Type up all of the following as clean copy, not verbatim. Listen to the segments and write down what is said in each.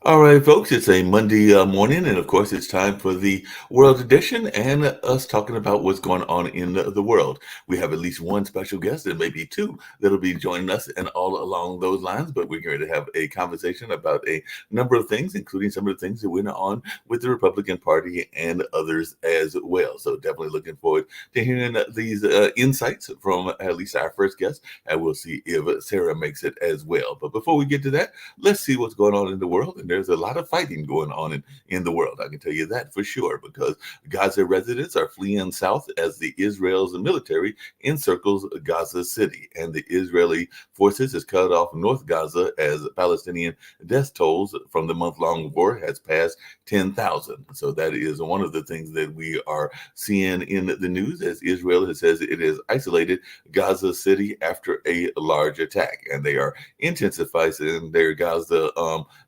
All right, folks, it's a Monday morning, and of course, it's time for the World Edition and us talking about what's going on in the world. We have at least one special guest, and maybe two, that'll be joining us, and all along those lines. But we're going to have a conversation about a number of things, including some of the things that went on with the Republican Party and others as well. So, definitely looking forward to hearing these insights from at least our first guest, and we'll see if Sarah makes it as well. But before we get to that, let's see what's going on in the world. And there's a lot of fighting going on in the world. I can tell you that for sure, because Gaza residents are fleeing south as the Israel's military encircles Gaza City. And the Israeli forces has cut off North Gaza as Palestinian death tolls from the month-long war has passed 10,000. So that is one of the things that we are seeing in the news, as Israel says it has isolated Gaza City after a large attack. And they are intensifying their Gaza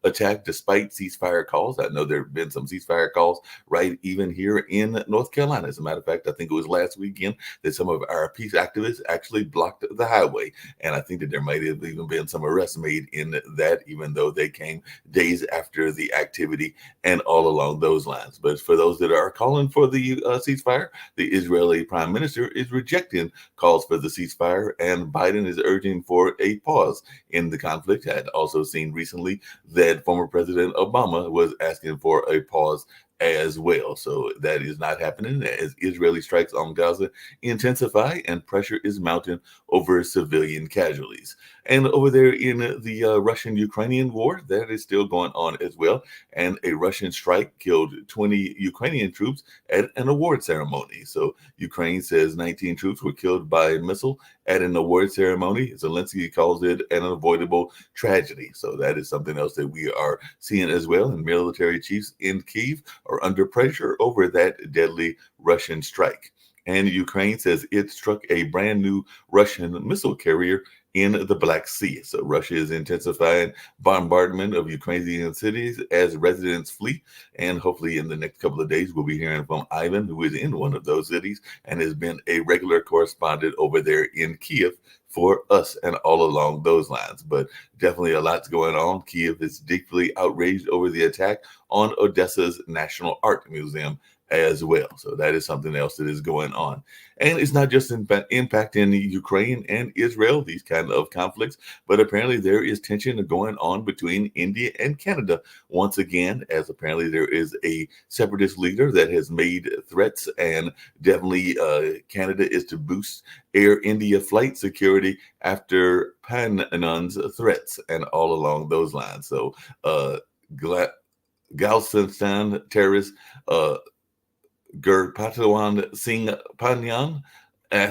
attack despite ceasefire calls. I know there have been some ceasefire calls right even here in North Carolina. As a matter of fact, I think it was last weekend that some of our peace activists actually blocked the highway. And I think that there might have even been some arrests made in that, even though they came days after the activity and all along those lines. But for those that are calling for the ceasefire, the Israeli prime minister is rejecting calls for the ceasefire, and Biden is urging for a pause in the conflict. I had also seen recently that former President Obama was asking for a pause as well. So that is not happening as Israeli strikes on Gaza intensify and pressure is mounting over civilian casualties. And over there in the Russian-Ukrainian war, that is still going on as well. And a Russian strike killed 20 Ukrainian troops at an award ceremony. So Ukraine says 19 troops were killed by a missile at an award ceremony. Zelensky calls it an unavoidable tragedy. So that is something else that we are seeing as well. And military chiefs in Kyiv are under pressure over that deadly Russian strike. And Ukraine says it struck a brand new Russian missile carrier in the Black Sea. So Russia is intensifying bombardment of Ukrainian cities as residents flee. And hopefully in the next couple of days, we'll be hearing from Ivan, who is in one of those cities and has been a regular correspondent over there in Kiev for us and all along those lines. But definitely a lot's going on. Kiev is deeply outraged over the attack on Odessa's National Art Museum as well. So that is something else that is going on. And it's not just impacting Ukraine and Israel, these kind of conflicts, but apparently there is tension going on between India and Canada once again, as apparently there is a separatist leader that has made threats, and definitely Canada is to boost Air India flight security after Panan's threats and all along those lines. So Galstan terrorist Gurpatwan Singh Panyan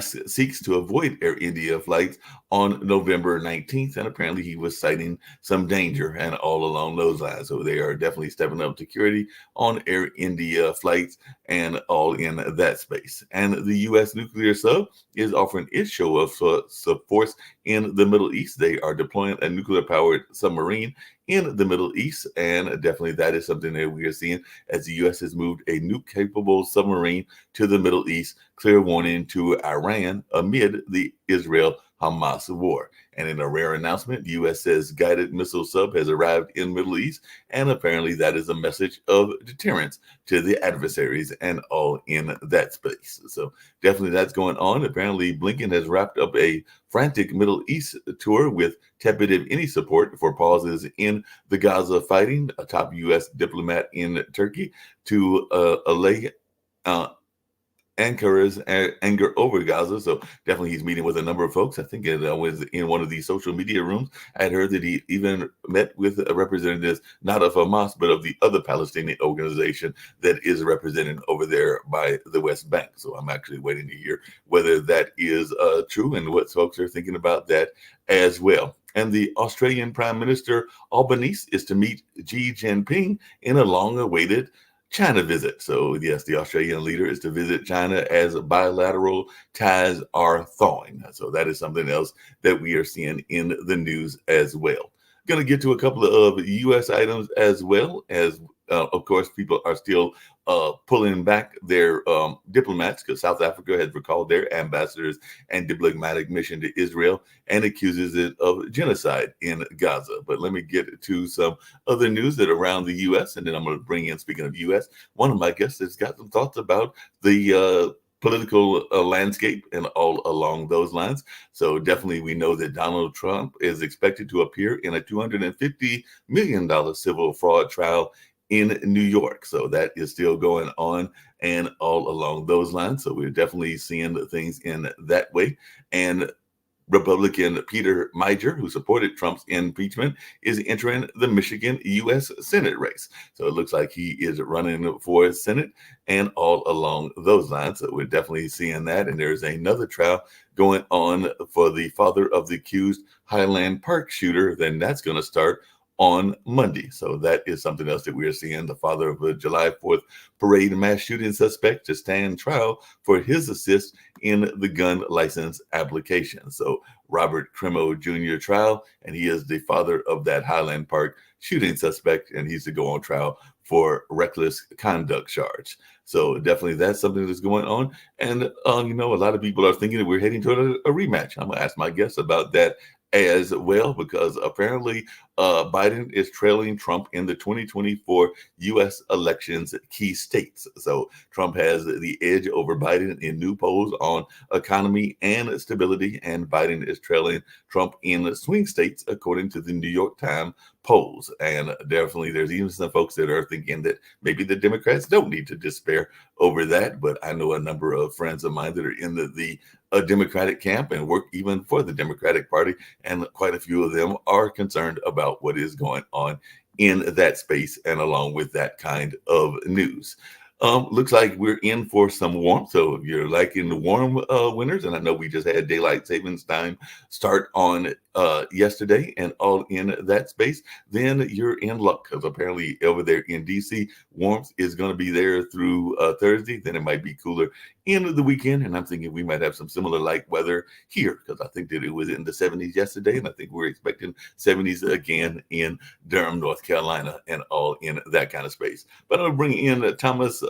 seeks to avoid Air India flights on November 19th, and apparently he was citing some danger and all along those lines. So they are definitely stepping up security on Air India flights and all in that space. And the U.S. nuclear sub is offering its show of force in the Middle East. They are deploying a nuclear-powered submarine in the Middle East, and definitely that is something that we are seeing as the U.S. has moved a nuke-capable submarine to the Middle East, clear warning to Iran amid the Israel-Hamas war. And in a rare announcement, the U.S. says guided missile sub has arrived in Middle East, and apparently that is a message of deterrence to the adversaries and all in that space. So definitely that's going on. Apparently Blinken has wrapped up a frantic Middle East tour with tepid, if any, support for pauses in the Gaza fighting. A top U.S. diplomat in Turkey to allay Ankara's anger over Gaza. So definitely he's meeting with a number of folks. I think it was in one of these social media rooms. I had heard that he even met with representatives, not of Hamas, but of the other Palestinian organization that is represented over there by the West Bank. So I'm actually waiting to hear whether that is true and what folks are thinking about that as well. And the Australian Prime Minister Albanese is to meet Xi Jinping in a long-awaited China visit. So yes, the Australian leader is to visit China as bilateral ties are thawing. So that is something else that we are seeing in the news as well. Going to get to a couple of U.S. items as well as of course, people are still pulling back their diplomats because South Africa has recalled their ambassadors and diplomatic mission to Israel and accuses it of genocide in Gaza. But let me get to some other news that around the U.S. and then I'm going to bring in, speaking of U.S., one of my guests has got some thoughts about the political landscape and all along those lines. So definitely we know that Donald Trump is expected to appear in a $250 million civil fraud trial in New York. So that is still going on and all along those lines. So we're definitely seeing things in that way. And Republican Peter Meijer, who supported Trump's impeachment, is entering the Michigan U.S. Senate race. So it looks like he is running for Senate and all along those lines. So we're definitely seeing that. And there's another trial going on for the father of the accused Highland Park shooter. Then that's going to start on Monday. So that is something else that we're seeing. The father of the July 4th parade mass shooting suspect to stand trial for his assist in the gun license application. So Robert Crimo Jr. trial, and he is the father of that Highland Park shooting suspect, and he's to go on trial for reckless conduct charge. So definitely that's something that's going on. And, a lot of people are thinking that we're heading toward a rematch. I'm going to ask my guests about that as well, because apparently Biden is trailing Trump in the 2024 U.S. elections key states. So Trump has the edge over Biden in new polls on economy and stability, and Biden is trailing Trump in swing states, according to the New York Times polls. And definitely there's even some folks that are thinking that maybe the Democrats don't need to despair over that. But I know a number of friends of mine that are in the Democratic camp and work even for the Democratic Party, and quite a few of them are concerned about what is going on in that space and along with that kind of news. Looks like we're in for some warmth. So if you're liking the warm winters, and I know we just had daylight savings time start on yesterday and all in that space, then you're in luck, because apparently over there in DC, warmth is going to be there through Thursday. Then it might be cooler in the weekend. And I'm thinking we might have some similar like weather here, because I think that it was in the 70s yesterday. And I think we're expecting 70s again in Durham, North Carolina, and all in that kind of space. But I'm going to bring in Thomas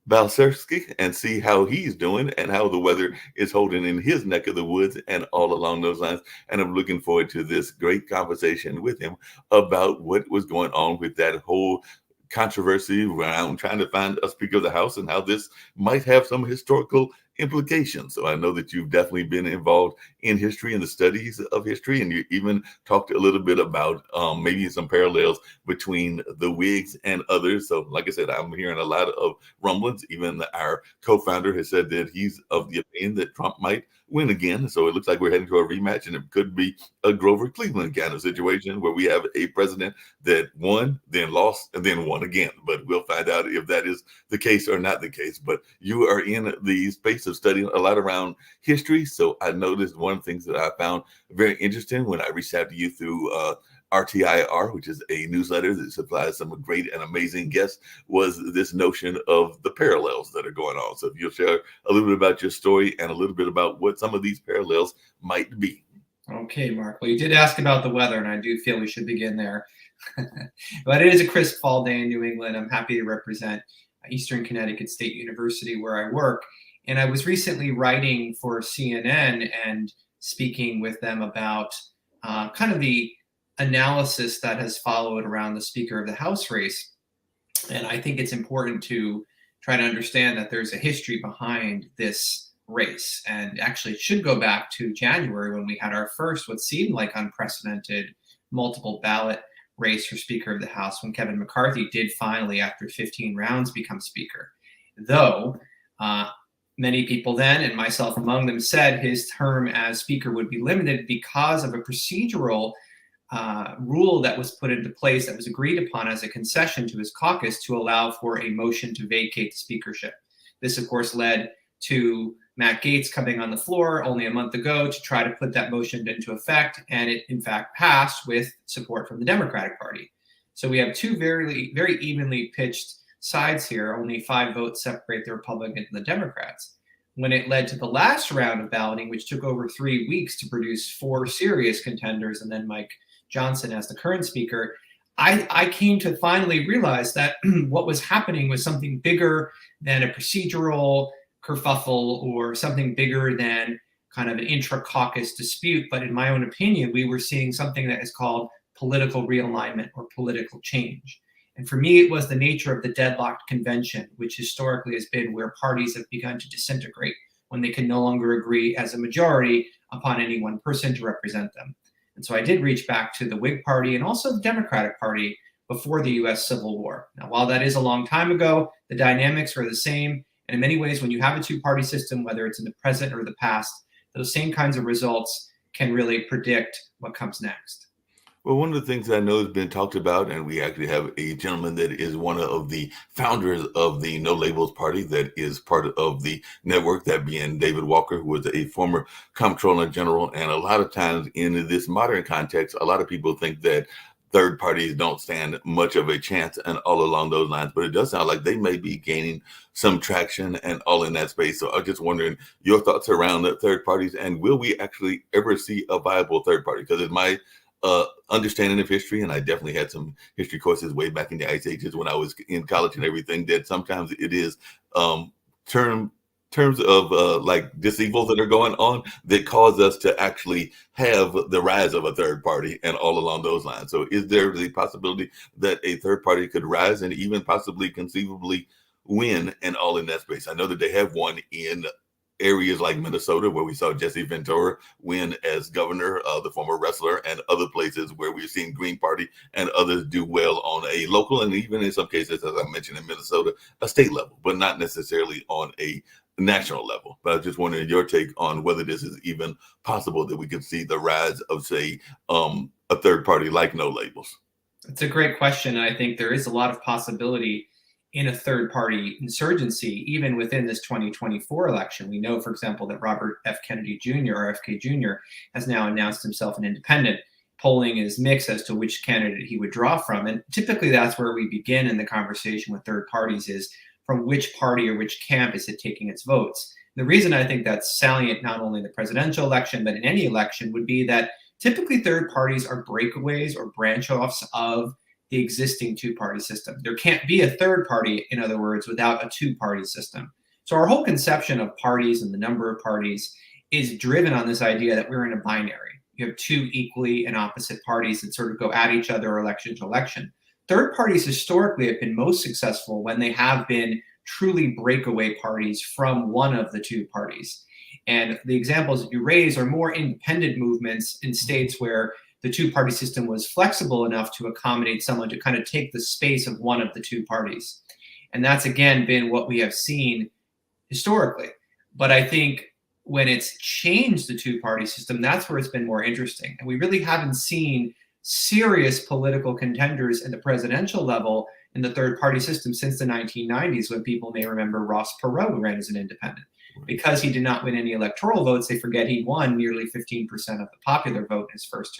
Balcerski and see how he's doing and how the weather is holding in his neck of the woods and all along those lines. And I'm looking forward to this great conversation with him about what was going on with that whole controversy around trying to find a Speaker of the House and how this might have some historical implications. So I know that you've definitely been involved in history and the studies of history, and you even talked a little bit about maybe some parallels between the Whigs and others. So like I said, I'm hearing a lot of rumblings. Even our co-founder has said that he's of the opinion that Trump might win again. So it looks like we're heading to a rematch, and it could be a Grover Cleveland kind of situation where we have a president that won, then lost, and then won again. But we'll find out if that is the case or not the case. But you are in the space of studying a lot around history. So I noticed one of the things that I found very interesting when I reached out to you through RTIR, which is a newsletter that supplies some great and amazing guests, was this notion of the parallels that are going on. So if you'll share a little bit about your story and a little bit about what some of these parallels might be. Okay, Mark. Well, you did ask about the weather, and I do feel we should begin there. But it is a crisp fall day in New England. I'm happy to represent Eastern Connecticut State University, where I work. And I was recently writing for CNN and speaking with them about kind of the analysis that has followed around the Speaker of the House race. And I think it's important to try to understand that there's a history behind this race. And actually, it should go back to January when we had our first, what seemed like unprecedented, multiple ballot race for Speaker of the House, when Kevin McCarthy did finally, after 15 rounds, become Speaker. Though many people then, and myself among them, said his term as Speaker would be limited because of a procedural rule that was put into place that was agreed upon as a concession to his caucus to allow for a motion to vacate the speakership. This, of course, led to Matt Gaetz coming on the floor only a month ago to try to put that motion into effect, and it in fact passed with support from the Democratic Party. So we have two very, very evenly pitched sides here. Only 5 votes separate the Republicans and the Democrats. When it led to the last round of balloting, which took over 3 weeks to produce 4 serious contenders, and then Mike Johnson as the current speaker, I came to finally realize that what was happening was something bigger than a procedural kerfuffle or something bigger than kind of an intra-caucus dispute. But in my own opinion, we were seeing something that is called political realignment or political change. And for me, it was the nature of the deadlocked convention, which historically has been where parties have begun to disintegrate when they can no longer agree as a majority upon any one person to represent them. And so I did reach back to the Whig Party and also the Democratic Party before the US Civil War. Now, while that is a long time ago, the dynamics are the same. And in many ways, when you have a two-party system, whether it's in the present or the past, those same kinds of results can really predict what comes next. Well, one of the things I know has been talked about, and we actually have a gentleman that is one of the founders of the No Labels Party that is part of the network, that being David Walker, who was a former comptroller general. And a lot of times in this modern context, a lot of people think that third parties don't stand much of a chance and all along those lines, but it does sound like they may be gaining some traction and all in that space. So I'm just wondering your thoughts around the third parties, and will we actually ever see a viable third party? Because it's my understanding of history, and I definitely had some history courses way back in the ice ages when I was in college and everything, that sometimes it is terms of like disevils that are going on that cause us to actually have the rise of a third party and all along those lines. So is there the possibility that a third party could rise and even possibly conceivably win and all in that space? I know that they have one in areas like Minnesota, where we saw Jesse Ventura win as governor, the former wrestler, and other places where we've seen Green Party and others do well on a local and even in some cases, as I mentioned in Minnesota, a state level, but not necessarily on a national level. But I was just wondering your take on whether this is even possible that we could see the rise of, say, a third party like No Labels. It's a great question. And I think there is a lot of possibility in a third party insurgency, even within this 2024 election. We know, for example, that Robert F. Kennedy Jr. or FK Jr. has now announced himself an independent. Polling is mixed as to which candidate he would draw from. And typically that's where we begin in the conversation with third parties, is from which party or which camp is it taking its votes. The reason I think that's salient, not only in the presidential election, but in any election, would be that typically third parties are breakaways or branch offs of the existing two-party system. There can't be a third party, in other words, without a two-party system. So our whole conception of parties and the number of parties is driven on this idea that we're in a binary. You have two equally and opposite parties that sort of go at each other election to election. Third parties historically have been most successful when they have been truly breakaway parties from one of the two parties. And the examples that you raise are more independent movements in states where the two-party system was flexible enough to accommodate someone to kind of take the space of one of the two parties. And that's, again, been what we have seen historically. But I think when it's changed the two-party system, that's where it's been more interesting. And we really haven't seen serious political contenders at the presidential level in the third-party system since the 1990s, when people may remember Ross Perot ran as an independent. Because he did not win any electoral votes, they forget he won nearly 15% of the popular vote in his first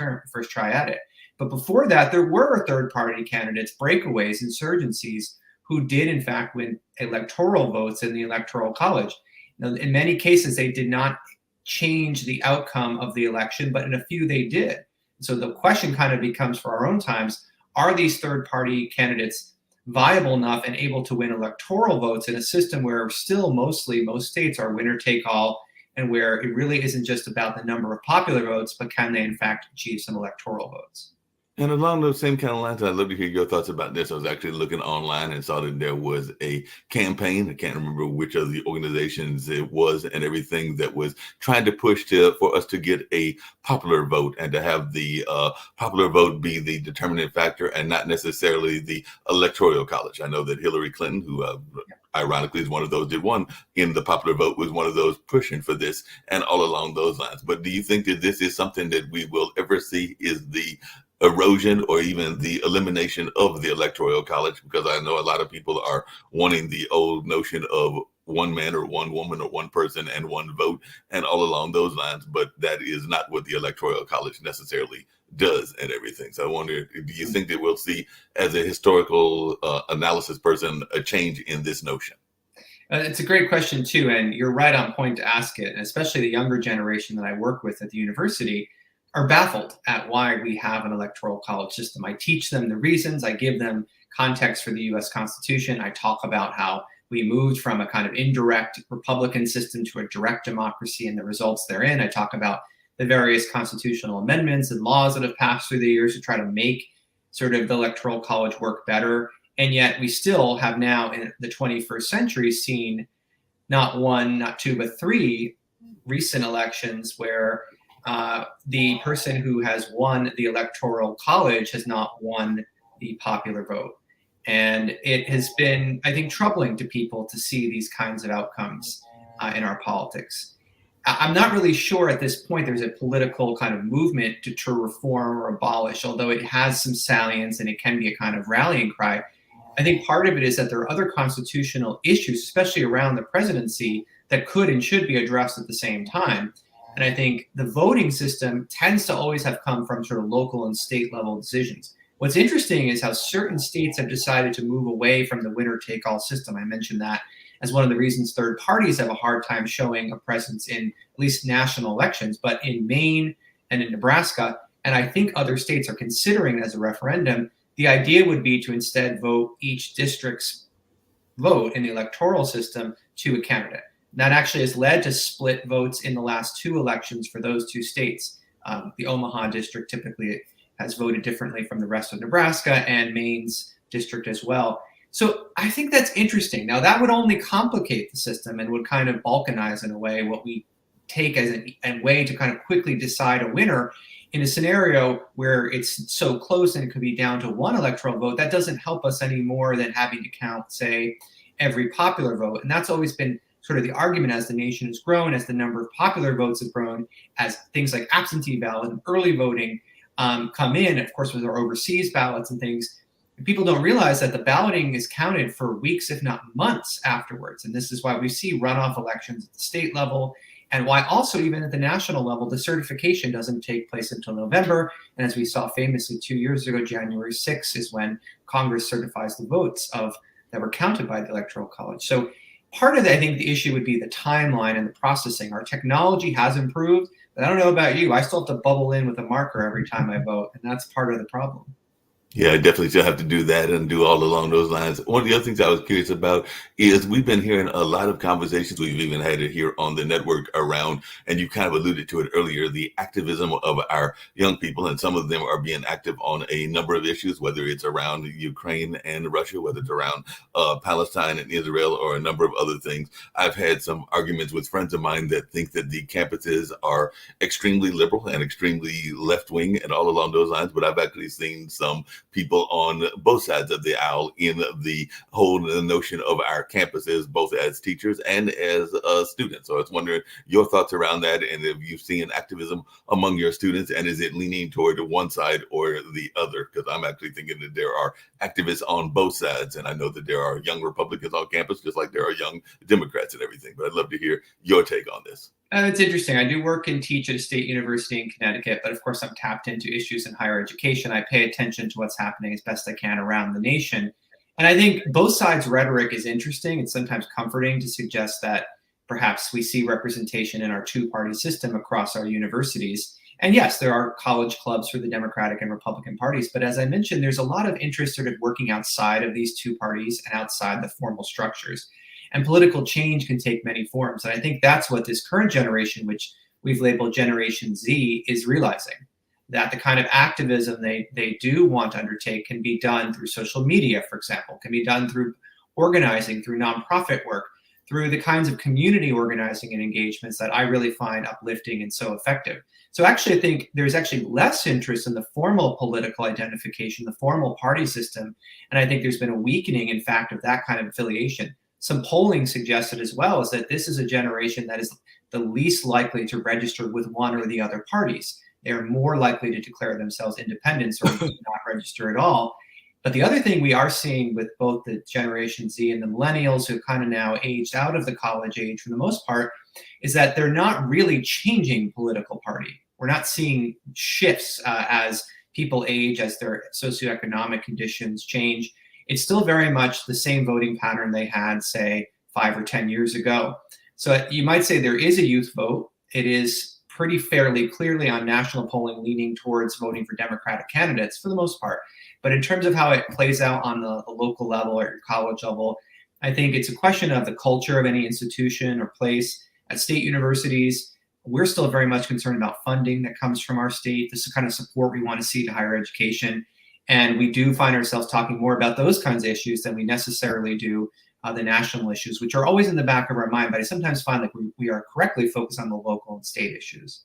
try at it. But before that, there were third-party candidates, breakaways, insurgencies, who did in fact win electoral votes in the Electoral College. Now, in many cases, they did not change the outcome of the election, but in a few they did. So the question kind of becomes, for our own times, are these third-party candidates viable enough and able to win electoral votes in a system where still most states are winner take all, and where it really isn't just about the number of popular votes, but can they in fact achieve some electoral votes? And along those same kind of lines, I'd love to hear your thoughts about this. I was actually looking online and saw that there was a campaign. I can't remember which of the organizations it was and everything, that was trying to push for us to get a popular vote and to have the popular vote be the determining factor and not necessarily the electoral college. I know that Hillary Clinton, who ironically is one of those that won in the popular vote, was one of those pushing for this and all along those lines. But do you think that this is something that we will ever see, is the erosion or even the elimination of the electoral college? Because I know a lot of people are wanting the old notion of one man or one woman or one person and one vote and all along those lines, but that is not what the electoral college necessarily does and everything. So I wonder, do you think that we'll see, as a historical analysis person, a change in this notion? It's a great question too, and you're right on point to ask it, and especially the younger generation that I work with at the university are baffled at why we have an electoral college system. I teach them the reasons, I give them context for the US Constitution. I talk about how we moved from a kind of indirect Republican system to a direct democracy and the results therein. I talk about the various constitutional amendments and laws that have passed through the years to try to make sort of the electoral college work better. And yet we still have now in the 21st century seen not one, not two, but three recent elections where the person who has won the electoral college has not won the popular vote. And it has been, I think, troubling to people to see these kinds of outcomes in our politics. I'm not really sure at this point there's a political kind of movement to reform or abolish, although it has some salience and it can be a kind of rallying cry. I think part of it is that there are other constitutional issues, especially around the presidency, that could and should be addressed at the same time. And I think the voting system tends to always have come from sort of local and state level decisions. What's interesting is how certain states have decided to move away from the winner-take-all system. I mentioned that as one of the reasons third parties have a hard time showing a presence in at least national elections, but in Maine and in Nebraska, and I think other states are considering it as a referendum, the idea would be to instead vote each district's vote in the electoral system to a candidate. That actually has led to split votes in the last two elections for those two states. The Omaha district typically has voted differently from the rest of Nebraska, and Maine's district as well. So I think that's interesting. Now, that would only complicate the system and would kind of balkanize, in a way, what we take as a way to kind of quickly decide a winner. In a scenario where it's so close and it could be down to one electoral vote, that doesn't help us any more than having to count, say, every popular vote. And that's always been sort of the argument as the nation has grown, as the number of popular votes have grown, as things like absentee ballot and early voting come in, of course, with our overseas ballots and things. People don't realize that the balloting is counted for weeks, if not months afterwards. And this is why we see runoff elections at the state level, and why also even at the national level, the certification doesn't take place until November. And as we saw famously 2 years ago, January 6th is when Congress certifies the votes that were counted by the Electoral College. So part of I think the issue would be the timeline and the processing. Our technology has improved, but I don't know about you. I still have to bubble in with a marker every time I vote, and that's part of the problem. Yeah, I definitely still have to do that and do all along those lines. One of the other things I was curious about is we've been hearing a lot of conversations. We've even had it here on the network around, and you kind of alluded to it earlier, the activism of our young people. And some of them are being active on a number of issues, whether it's around Ukraine and Russia, whether it's around Palestine and Israel, or a number of other things. I've had some arguments with friends of mine that think that the campuses are extremely liberal and extremely left-wing and all along those lines. But I've actually seen some people on both sides of the aisle in the whole notion of our campuses, both as teachers and as students. So I was wondering your thoughts around that, and if you've seen activism among your students, and is it leaning toward one side or the other? Because I'm actually thinking that there are activists on both sides, and I know that there are young Republicans on campus, just like there are young Democrats and everything. But I'd love to hear your take on this. It's interesting. I do work and teach at a state university in Connecticut, but of course I'm tapped into issues in higher education. I pay attention to what's happening as best I can around the nation. And I think both sides' rhetoric is interesting. It's sometimes comforting to suggest that perhaps we see representation in our two-party system across our universities. And yes, there are college clubs for the Democratic and Republican parties. But as I mentioned, there's a lot of interest sort of working outside of these two parties and outside the formal structures. And political change can take many forms. And I think that's what this current generation, which we've labeled Generation Z, is realizing. That the kind of activism they do want to undertake can be done through social media, for example, can be done through organizing, through nonprofit work, through the kinds of community organizing and engagements that I really find uplifting and so effective. So actually, I think there's actually less interest in the formal political identification, the formal party system. And I think there's been a weakening, in fact, of that kind of affiliation. Some polling suggested as well is that this is a generation that is the least likely to register with one or the other parties. They're more likely to declare themselves independents or not register at all. But the other thing we are seeing with both the Generation Z and the millennials, who kind of now aged out of the college age for the most part, is that they're not really changing political party. We're not seeing shifts as people age, as their socioeconomic conditions change. It's still very much the same voting pattern they had, say, 5 or 10 years ago. So you might say there is a youth vote. It is pretty fairly clearly on national polling leaning towards voting for Democratic candidates for the most part. But in terms of how it plays out on the local level or your college level, I think it's a question of the culture of any institution or place. At state universities, we're still very much concerned about funding that comes from our state. This is the kind of support we want to see to higher education. And we do find ourselves talking more about those kinds of issues than we necessarily do the national issues, which are always in the back of our mind. But I sometimes find like we are correctly focused on the local and state issues.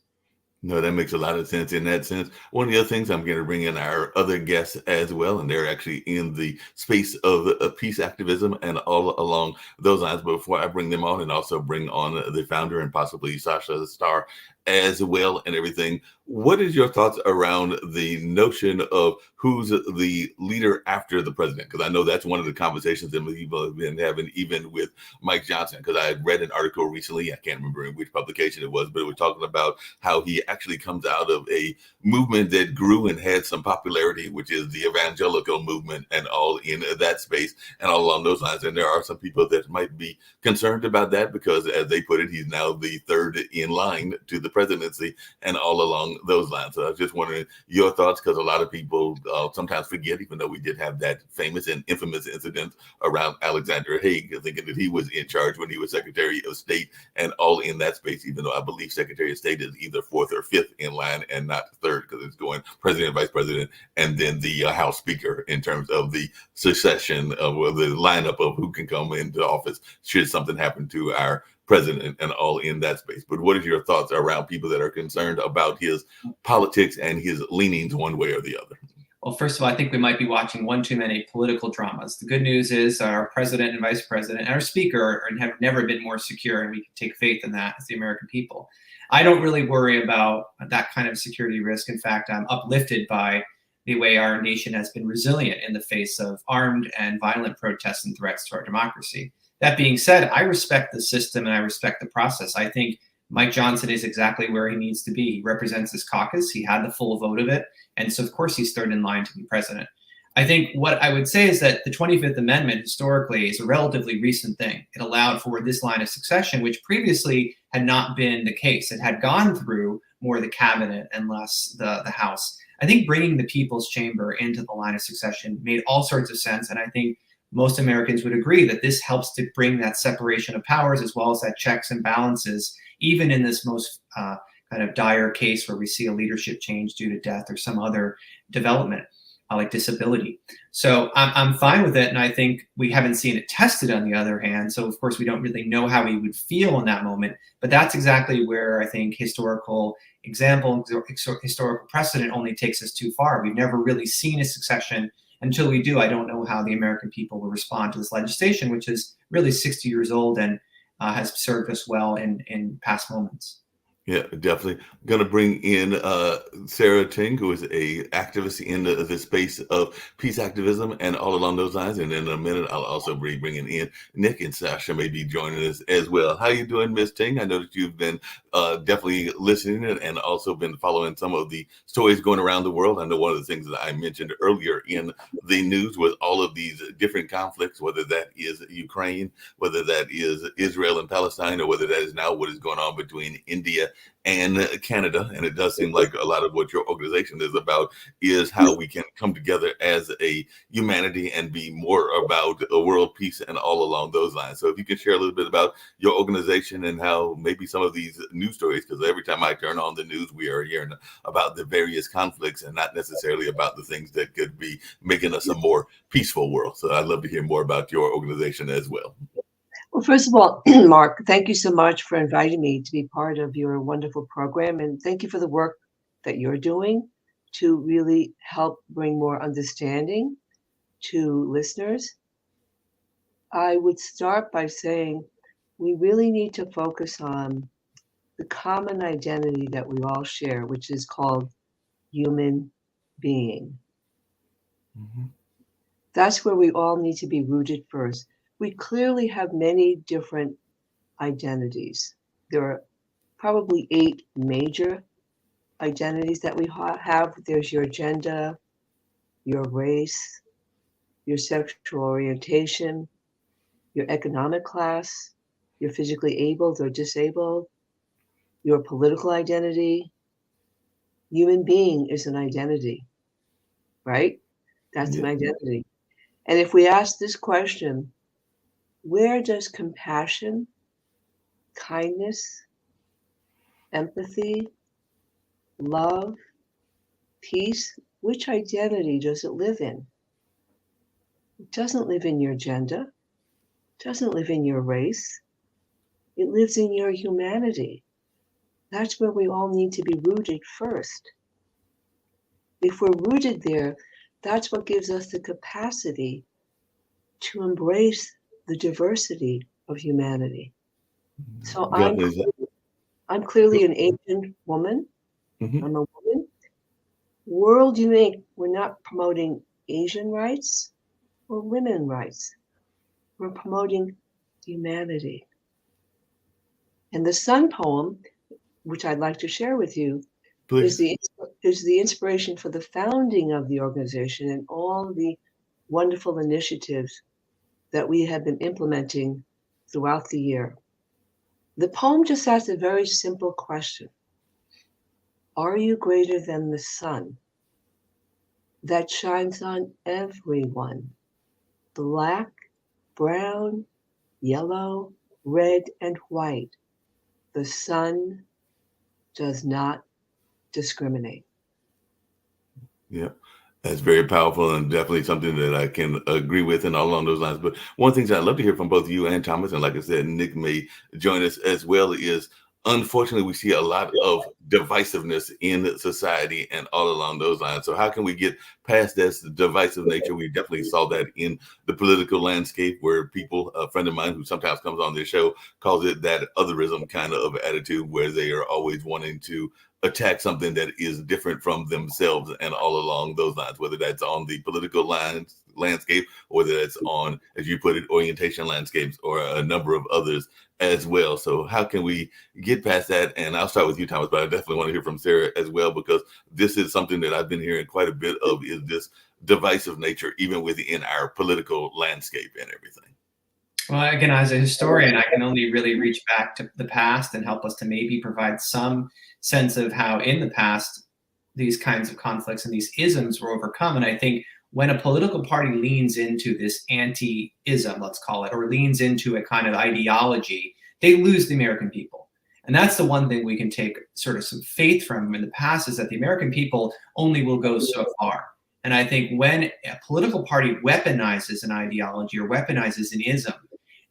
No, that makes a lot of sense in that sense. One of the other things, I'm going to bring in our other guests as well, and they're actually in the space of peace activism and all along those lines. But before I bring them on and also bring on the founder and possibly Sasha Starr as well and everything, what is your thoughts around the notion of who's the leader after the president? Because I know that's one of the conversations that people have been having even with Mike Johnson, because I had read an article recently, I can't remember in which publication it was, but it was talking about how he actually comes out of a movement that grew and had some popularity, which is the evangelical movement and all in that space and all along those lines. And there are some people that might be concerned about that because, as they put it, he's now the third in line to the presidency and all along those lines. So I was just wondering your thoughts, because a lot of people sometimes forget, even though we did have that famous and infamous incident around Alexander Haig, thinking that he was in charge when he was Secretary of State and all in that space, even though I believe Secretary of State is either fourth or fifth in line and not third, because it's going president, vice president, and then the House Speaker in terms of the succession of the lineup of who can come into office should something happen to our president and all in that space. But what is your thoughts around people that are concerned about his politics and his leanings one way or the other? Well, first of all, I think we might be watching one too many political dramas. The good news is our president and vice president and our speaker have never been more secure, and we can take faith in that as the American people. I don't really worry about that kind of security risk. In fact, I'm uplifted by the way our nation has been resilient in the face of armed and violent protests and threats to our democracy. That being said, I respect the system and I respect the process. I think Mike Johnson is exactly where he needs to be. He represents his caucus. He had the full vote of it. And so, of course, he's third in line to be president. I think what I would say is that the 25th Amendment historically is a relatively recent thing. It allowed for this line of succession, which previously had not been the case. It had gone through more the cabinet and less the House. I think bringing the people's chamber into the line of succession made all sorts of sense. And I think most Americans would agree that this helps to bring that separation of powers as well as that checks and balances, even in this most kind of dire case where we see a leadership change due to death or some other development like disability. So I'm fine with it. And I think we haven't seen it tested on the other hand. So of course we don't really know how he would feel in that moment, but that's exactly where I think historical example, historical precedent only takes us too far. We've never really seen a succession. Until we do, I don't know how the American people will respond to this legislation, which is really 60 years old and has served us well in past moments. Yeah, definitely. Going to bring in Sarah Ting, who is a activist in the space of peace activism and all along those lines. And in a minute, I'll also be bringing in Nick, and Sasha may be joining us as well. How you doing, Miss Ting? I know that you've been definitely listening and also been following some of the stories going around the world. I know one of the things that I mentioned earlier in the news was all of these different conflicts, whether that is Ukraine, whether that is Israel and Palestine, or whether that is now what is going on between India and Canada. And it does seem like a lot of what your organization is about is how we can come together as a humanity and be more about a world peace and all along those lines. So if you can share a little bit about your organization and how maybe some of these news stories, because every time I turn on the news, we are hearing about the various conflicts and not necessarily about the things that could be making us a more peaceful world. So I'd love to hear more about your organization as well. Well, first of all, Mark, thank you so much for inviting me to be part of your wonderful program. And thank you for the work that you're doing to really help bring more understanding to listeners. I would start by saying we really need to focus on the common identity that we all share, which is called human being. Mm-hmm. That's where we all need to be rooted first. We clearly have many different identities. There are probably 8 major identities that we have. There's your gender, your race, your sexual orientation, your economic class, you're physically able or disabled, your political identity. Human being is an identity, right? That's an Yeah. identity. And if we ask this question, where does compassion, kindness, empathy, love, peace, which identity does it live in? It doesn't live in your gender, doesn't live in your race. It lives in your humanity. That's where we all need to be rooted first. If we're rooted there, that's what gives us the capacity to embrace the diversity of humanity. So Definitely. I'm clearly an Asian woman. Mhm. I'm a woman. World Unique, we're not promoting Asian rights or women rights. We're promoting humanity. And the Sun poem, which I'd like to share with you, is Please. the inspiration for the founding of the organization and all the wonderful initiatives that we have been implementing throughout the year. The poem just asks a very simple question. Are you greater than the sun that shines on everyone? Black, brown, yellow, red, and white. The sun does not discriminate. Yeah. That's very powerful and definitely something that I can agree with and all along those lines. But one of the things I'd love to hear from both you and Thomas, and like I said, Nick may join us as well, is unfortunately we see a lot of divisiveness in society and all along those lines. So how can we get past this divisive nature? We definitely saw that in the political landscape where people, a friend of mine who sometimes comes on this show, calls it that otherism kind of attitude where they are always wanting to attack something that is different from themselves and all along those lines, whether that's on the political landscape or whether that's on, as you put it, orientation landscapes or a number of others as well. So how can we get past that? And I'll start with you, Thomas, but I definitely want to hear from Sarah as well, because this is something that I've been hearing quite a bit of, is this divisive nature, even within our political landscape and everything. Well, again, as a historian, I can only really reach back to the past and help us to maybe provide some sense of how in the past these kinds of conflicts and these isms were overcome. And I think when a political party leans into this anti-ism, let's call it, or leans into a kind of ideology, they lose the American people. And that's the one thing we can take sort of some faith from in the past, is that the American people only will go so far. And I think when a political party weaponizes an ideology or weaponizes an ism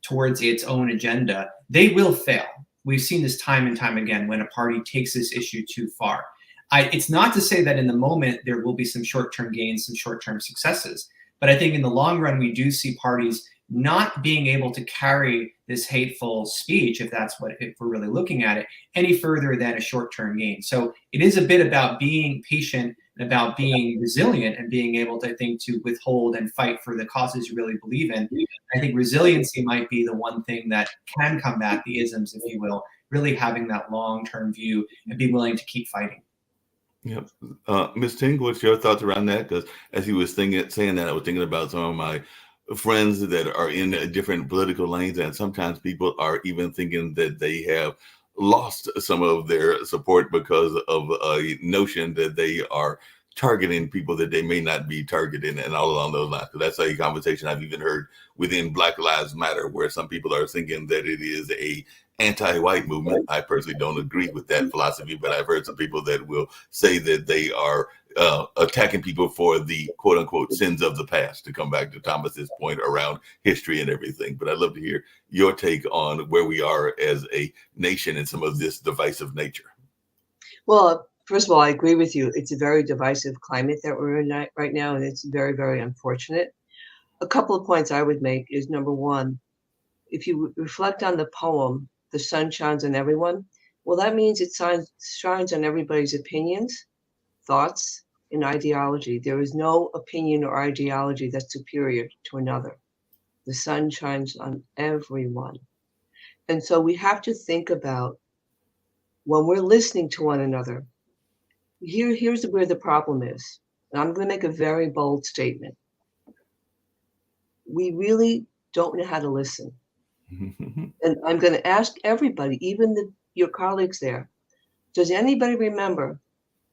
towards its own agenda, they will fail. We've seen this time and time again when a party takes this issue too far. It's not to say that in the moment there will be some short-term gains, some short-term successes, but I think in the long run we do see parties not being able to carry this hateful speech, if we're really looking at it, any further than a short-term gain. So it is a bit about being patient, about being resilient, and being able to, I think, to withhold and fight for the causes you really believe in. I think resiliency might be the one thing that can combat the isms, if you will, really having that long-term view and be willing to keep fighting. Yep. Ms. Ting, what's your thoughts around that? Because as he was saying that, I was thinking about some of my friends that are in different political lanes, and sometimes people are even thinking that they have lost some of their support because of a notion that they are targeting people that they may not be targeting, and all along those lines. So that's a conversation I've even heard within Black Lives Matter, where some people are thinking that it is a anti-white movement. I personally don't agree with that philosophy, but I've heard some people that will say that they are attacking people for the quote unquote sins of the past, to come back to Thomas's point around history and everything. But I'd love to hear your take on where we are as a nation and some of this divisive nature. Well, first of all, I agree with you. It's a very divisive climate that we're in right now, and it's very, very unfortunate. A couple of points I would make is, number one, if you reflect on the poem, "The sun shines on everyone," well, that means it shines on everybody's opinions, thoughts, and ideology. There is no opinion or ideology that's superior to another. The sun shines on everyone. And so we have to think about, when we're listening to one another, here's where the problem is. And I'm going to make a very bold statement. We really don't know how to listen. And I'm going to ask everybody, even your colleagues there, Does anybody remember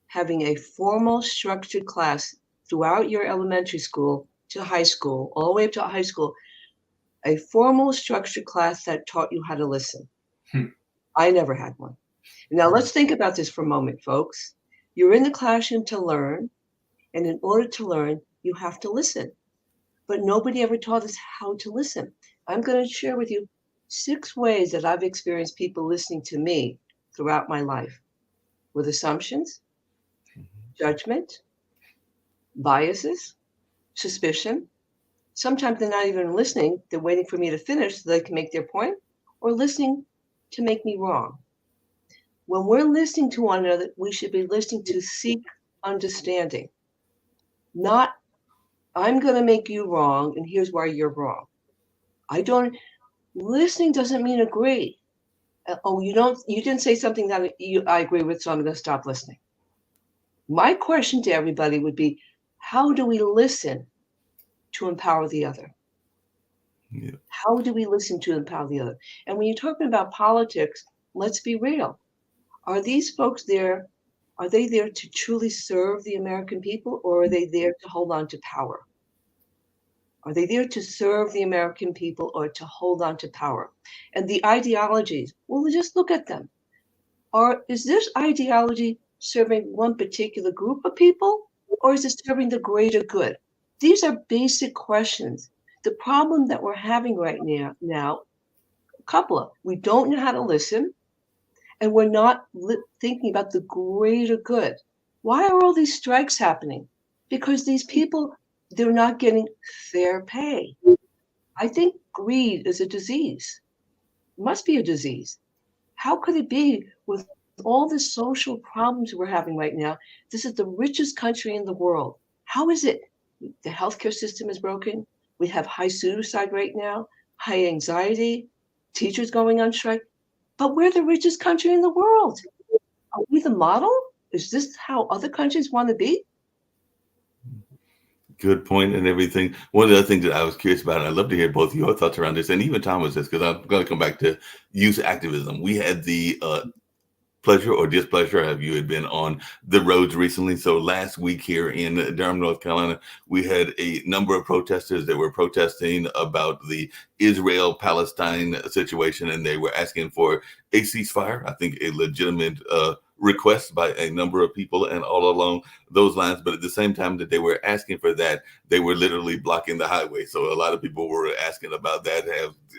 having a formal structured class throughout your elementary school to high school, all the way up to high school, a formal structured class that taught you how to listen? I never had one. Now let's think about this for a moment, folks. You're in the classroom to learn, and in order to learn, you have to listen. But nobody ever taught us how to listen. I'm going to share with you 6 ways that I've experienced people listening to me throughout my life, with assumptions, judgment, biases, suspicion. Sometimes they're not even listening. They're waiting for me to finish so they can make their point, or listening to make me wrong. When we're listening to one another, we should be listening to seek understanding, not I'm going to make you wrong and here's why you're wrong. Listening doesn't mean agree. You didn't say something that I agree with, so I'm going to stop listening. My question to everybody would be, how do we listen to empower the other? Yeah. How do we listen to empower the other? And when you're talking about politics, let's be real. Are these folks there? Are they there to truly serve the American people, or are they there to hold on to power? Are they there to serve the American people or to hold on to power? And the ideologies, well, just look at them. Is this ideology serving one particular group of people, or is it serving the greater good? These are basic questions. The problem that we're having right now, we don't know how to listen, and we're not thinking about the greater good. Why are all these strikes happening? Because these people, they're not getting fair pay. I think greed is a disease. It must be a disease. How could it be with all the social problems we're having right now? This is the richest country in the world. How is it? The healthcare system is broken. We have high suicide rate now, high anxiety, teachers going on strike. But we're the richest country in the world. Are we the model? Is this how other countries want to be? Good point and everything. One of the other things that I was curious about, and I'd love to hear both your thoughts around this, and even Thomas's, because I'm going to come back to youth activism. We had the pleasure or displeasure of you had been on the roads recently. So last week here in Durham, North Carolina, we had a number of protesters that were protesting about the Israel-Palestine situation, and they were asking for a ceasefire. I think a legitimate request by a number of people and all along those lines. But at the same time that they were asking for that, they were literally blocking the highway. So a lot of people were asking about that,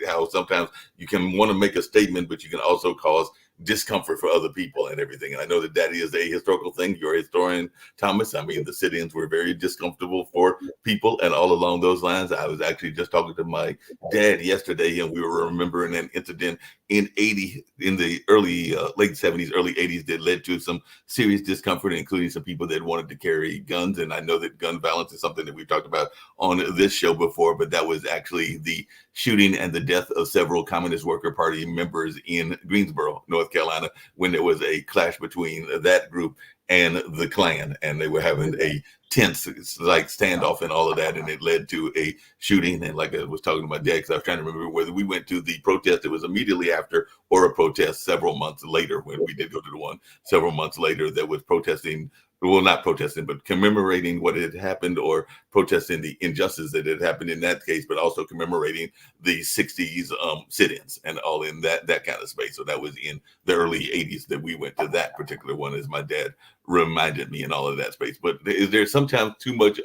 how sometimes you can want to make a statement, but you can also cause discomfort for other people and everything. And I know that is a historical thing. You're a historian, Thomas. I mean, the sit-ins were very discomfortable for people, and all along those lines. I was actually just talking to my dad yesterday, and we were remembering an incident in the early late 70s, early 80s that led to some serious discomfort, including some people that wanted to carry guns. And I know that gun violence is something that we've talked about on this show before, but that was actually the shooting and the death of several Communist Worker Party members in Greensboro, North Carolina, when there was a clash between that group and the Klan, and they were having a tense like standoff and all of that, and it led to a shooting. And like I was talking to my dad, because I was trying to remember whether we went to the protest that was immediately after or a protest several months later, when we did go to the one several months later that was protesting, well, not protesting, but commemorating what had happened, or protesting the injustice that had happened in that case, but also commemorating the 60s sit-ins and all in that kind of space. So that was in the early 80s that we went to that particular one, as my dad reminded me, in all of that space. But is there sometimes too much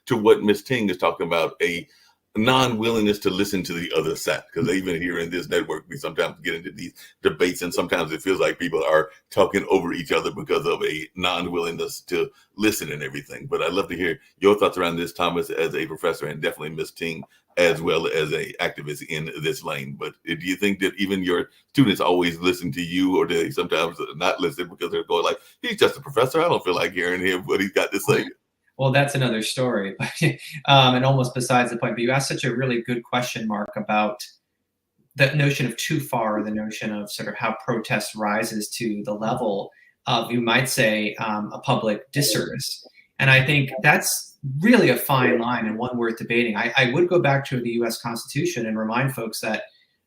to what Ms. Ting is talking about, a non-willingness to listen to the other side? Because even here in this network, we sometimes get into these debates, and sometimes it feels like people are talking over each other because of a non-willingness to listen and everything. But I'd love to hear your thoughts around this, Thomas, as a professor, and definitely Ms. Ting as well as a activist in this lane. But do you think that even your students always listen to you, or do they sometimes not listen because they're going like, he's just a professor, I don't feel like hearing him, what he's got to say? Well, that's another story, and almost besides the point. But you asked such a really good question, Mark, about that notion of too far, or the notion of sort of how protest rises to the level of, you might say, a public disservice. And I think that's really a fine line, and one worth debating. I would go back to the U.S. Constitution and remind folks that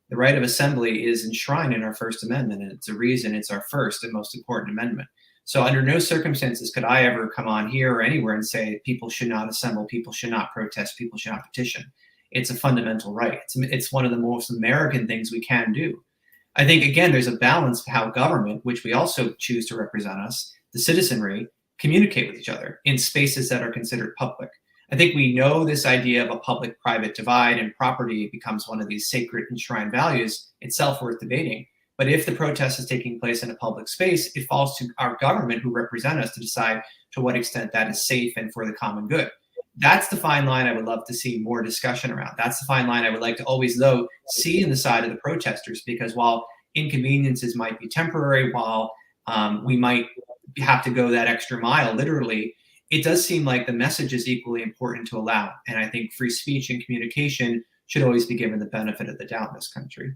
The right of assembly is enshrined in our First Amendment, and it's a reason it's our first and most important amendment. So under no circumstances could I ever come on here or anywhere and say people should not assemble, people should not protest, people should not petition. It's a fundamental right. It's one of the most American things we can do. I think, again, there's a balance to how government, which we also choose to represent us, the citizenry, communicate with each other in spaces that are considered public. I think we know this idea of a public-private divide, and property becomes one of these sacred enshrined values, itself worth debating. But if the protest is taking place in a public space, it falls to our government who represent us to decide to what extent that is safe and for the common good. That's the fine line I would love to see more discussion around. That's the fine line I would like to always, though, see in the side of the protesters, because while inconveniences might be temporary, while we might have to go that extra mile, literally, it does seem like the message is equally important to allow. And I think free speech and communication should always be given the benefit of the doubt in this country.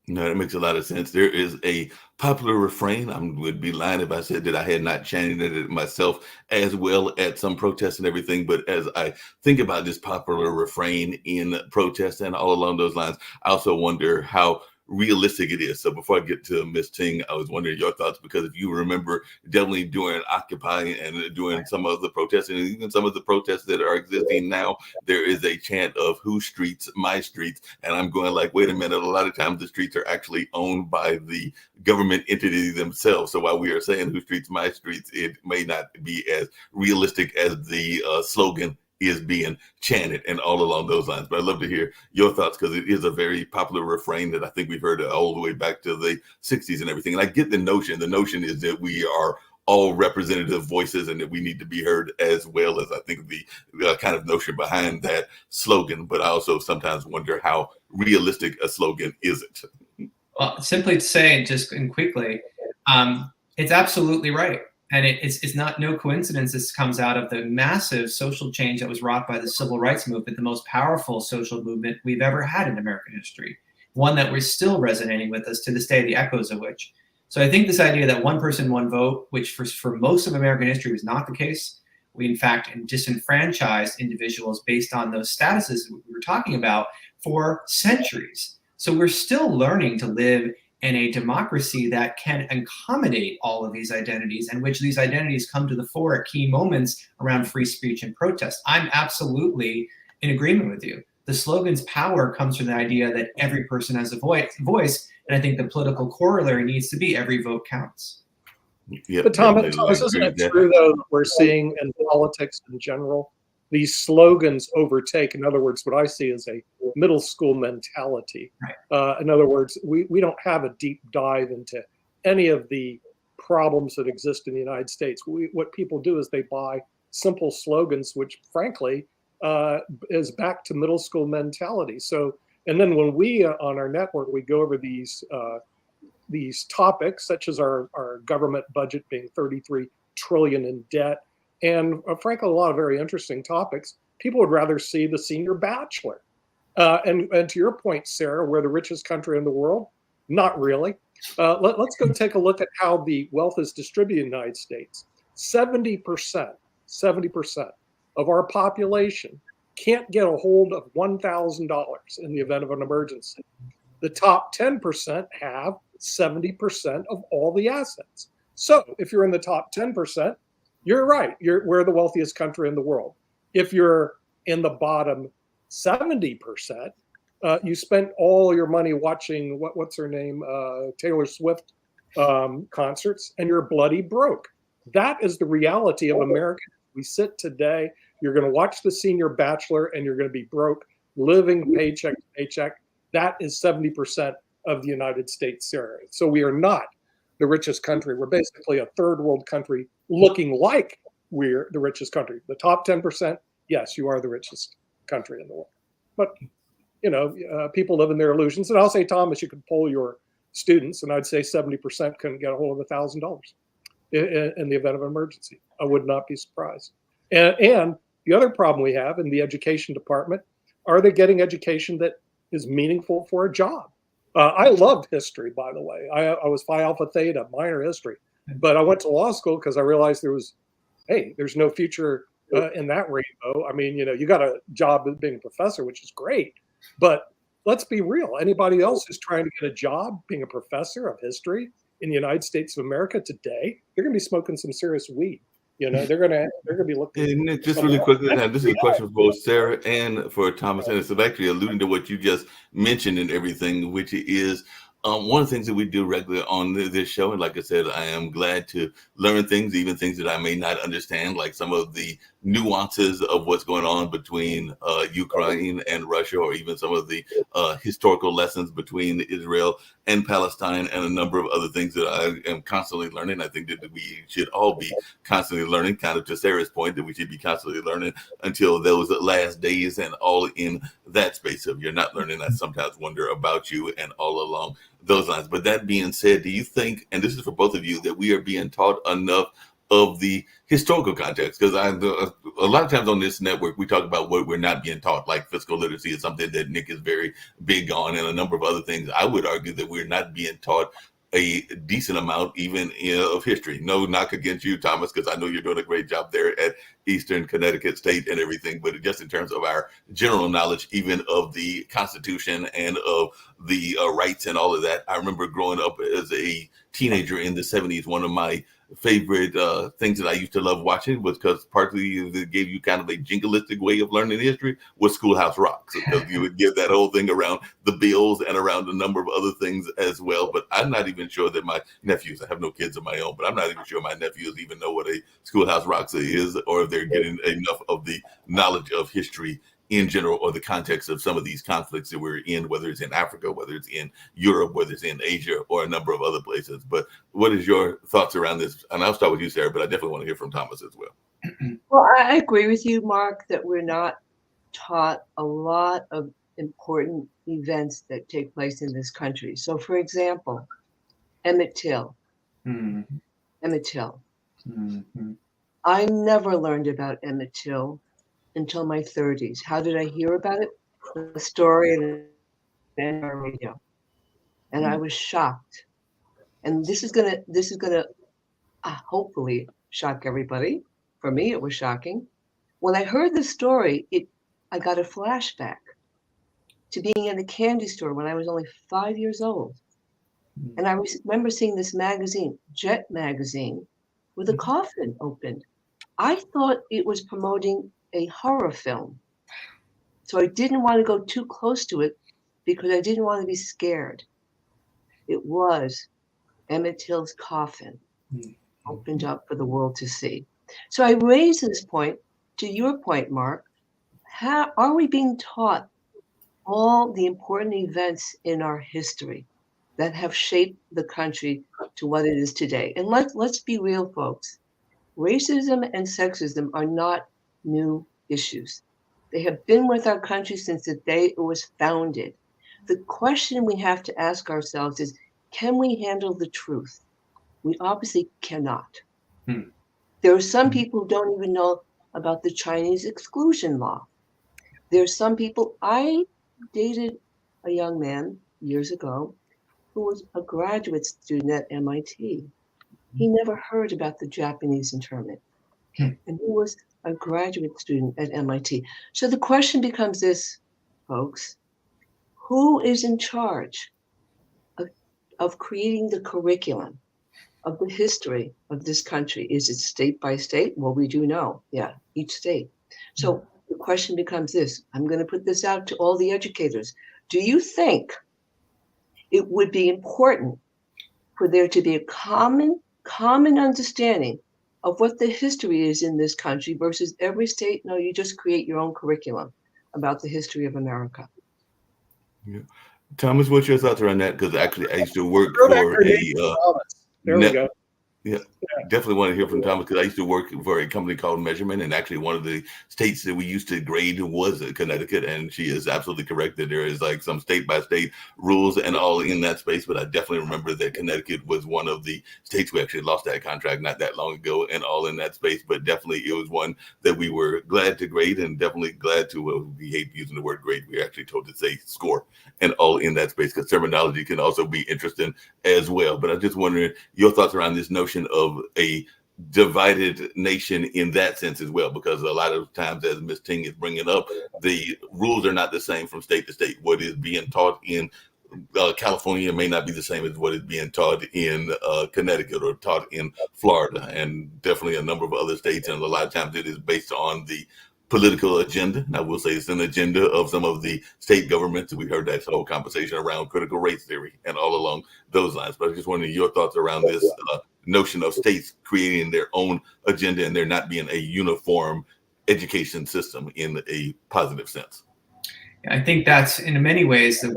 No, that makes a lot of sense. There is a popular refrain. I would be lying if I said that I had not chanted it myself as well at some protests and everything. But as I think about this popular refrain in protests and all along those lines, I also wonder how realistic it is. So before I get to Ms. Ting, I was wondering your thoughts, because if you remember definitely during Occupy and during some of the protests, and even some of the protests that are existing now, there is a chant of "Whose streets? My streets." And I'm going like, wait a minute, a lot of times the streets are actually owned by the government entity themselves. So while we are saying "Whose streets? My streets," it may not be as realistic as the slogan is being chanted and all along those lines. But I'd love to hear your thoughts, because it is a very popular refrain that I think we've heard all the way back to the 60s and everything. And I get the notion. The notion is that we are all representative voices and that we need to be heard, as well as I think the kind of notion behind that slogan. But I also sometimes wonder how realistic a slogan is it? Well, simply to say, just and quickly, it's absolutely right. And it's not no coincidence this comes out of the massive social change that was wrought by the civil rights movement, the most powerful social movement we've ever had in American history, one that we're still resonating with us to this day, the echoes of which. So I think this idea that one person, one vote, which for most of American history was not the case. We, in fact, disenfranchised individuals based on those statuses we were talking about for centuries. So we're still learning to live in a democracy that can accommodate all of these identities, and which these identities come to the fore at key moments around free speech and protest. I'm absolutely in agreement with you. The slogan's power comes from the idea that every person has a voice, and I think the political corollary needs to be every vote counts. Yep, but Thomas, isn't it true, though, that we're seeing in politics in general, these slogans overtake? In other words, what I see is a middle school mentality. Right. In other words, we don't have a deep dive into any of the problems that exist in the United States. What people do is they buy simple slogans, which frankly is back to middle school mentality. So, and then when we on our network, we go over these topics, such as our government budget being $33 trillion in debt, and frankly, a lot of very interesting topics. People would rather see the senior bachelor. And to your point, Sarah, we're the richest country in the world. Not really. Let's go take a look at how the wealth is distributed in the United States. 70% of our population can't get a hold of $1,000 in the event of an emergency. The top 10% have 70% of all the assets. So if you're in the top 10%, you're right. We're the wealthiest country in the world. If you're in the bottom 70%, you spent all your money watching what's her name, Taylor Swift concerts, and you're bloody broke. That is the reality of America. We sit today. You're going to watch the senior bachelor, and you're going to be broke, living paycheck to paycheck. That is 70% of the United States, Sarah. So we are not the richest country. We're basically a third world country looking like we're the richest country. The top 10%, yes, you are the richest country in the world. But, people live in their illusions. And I'll say, Thomas, you could poll your students, and I'd say 70% couldn't get a hold of $1,000 in the event of an emergency. I would not be surprised. And the other problem we have in the education department, are they getting education that is meaningful for a job? I loved history, by the way. I was Phi Alpha Theta, minor history. But I went to law school because I realized there's no future in that rainbow. I mean, you got a job being a professor, which is great. But let's be real. Anybody else who's trying to get a job being a professor of history in the United States of America today, they're going to be smoking some serious weed. You know, they're going to be looking. And Nick, just really quickly, now, this is a question for both Sarah and for Thomas, and it's actually alluding to what you just mentioned and everything, which is one of the things that we do regularly on this show. And like I said, I am glad to learn things, even things that I may not understand, like some of the nuances of what's going on between Ukraine and Russia, or even some of the historical lessons between Israel and Palestine, and a number of other things that I am constantly learning. I think that we should all be constantly learning, kind of to Sarah's point, that we should be constantly learning until those last days, and all in that space. So if you're not learning, I sometimes wonder about you and all along those lines. But that being said, do you think, and this is for both of you, that we are being taught enough of the historical context? Because a lot of times on this network, we talk about what we're not being taught, like fiscal literacy is something that Nick is very big on, and a number of other things. I would argue that we're not being taught a decent amount even of history. No knock against you, Thomas, because I know you're doing a great job there at Eastern Connecticut State and everything, but just in terms of our general knowledge, even of the Constitution and of the rights and all of that. I remember growing up as a teenager in the 70s, one of my favorite things that I used to love watching was, because partly it gave you kind of a jingoistic way of learning history, was Schoolhouse Rock. Because you would give that whole thing around the bills and around a number of other things as well. But I'm not even sure that my nephews, I have no kids of my own, but I'm not even sure my nephews even know what a Schoolhouse Rock is, or if they're getting enough of the knowledge of history in general, or the context of some of these conflicts that we're in, whether it's in Africa, whether it's in Europe, whether it's in Asia, or a number of other places. But what is your thoughts around this? And I'll start with you, Sarah, but I definitely want to hear from Thomas as well. Well, I agree with you, Mark, that we're not taught a lot of important events that take place in this country. So, for example, Emmett Till. Emmett Till. I never learned about Emmett Till until my 30s. How did I hear about it? The story on the radio, and I was shocked. And this is gonna hopefully shock everybody. For me, it was shocking. When I heard the story, I got a flashback to being in a candy store when I was only 5 years old, and I remember seeing this magazine, Jet magazine, with a coffin opened. I thought it was promoting a horror film. So I didn't want to go too close to it because I didn't want to be scared. It was Emmett Till's coffin opened up for the world to see. So I raise this point to your point, Mark. How are we being taught all the important events in our history that have shaped the country to what it is today? And let's be real, folks. Racism and sexism are not new issues. They have been with our country since the day it was founded. The question we have to ask ourselves is, can we handle the truth? We obviously cannot. There are some people who don't even know about the Chinese exclusion law. There are some people, I dated a young man years ago who was a graduate student at MIT. He never heard about the Japanese internment. And he was a graduate student at MIT. So the question becomes this, folks: who is in charge of creating the curriculum of the history of this country? Is it state by state? Well, we do know, each state. So the question becomes this. I'm going to put this out to all the educators. Do you think it would be important for there to be a common understanding of what the history is in this country versus every state? No, you just create your own curriculum about the history of America. Yeah. Thomas, what's your thoughts around that? Because actually I used to work for there we go. Yeah, definitely want to hear from Thomas, because I used to work for a company called Measurement, and actually one of the states that we used to grade was Connecticut, and she is absolutely correct that there is like some state by state rules and all in that space. But I definitely remember that Connecticut was one of the states we actually lost that contract not that long ago, and all in that space. But definitely it was one that we were glad to grade, and definitely glad to, we hate using the word grade, we actually told to say score, and all in that space, because terminology can also be interesting as well. But I'm just wondering your thoughts around this notion of a divided nation in that sense as well, because a lot of times, as Ms. Ting is bringing up, the rules are not the same from state to state. What is being taught in California may not be the same as what is being taught in Connecticut or taught in Florida, and definitely a number of other states. And a lot of times it is based on the political agenda. And I will say it's an agenda of some of the state governments. We heard that whole conversation around critical race theory and all along those lines. But I just wondering your thoughts around this notion of states creating their own agenda and there not being a uniform education system in a positive sense. I think that's in many ways the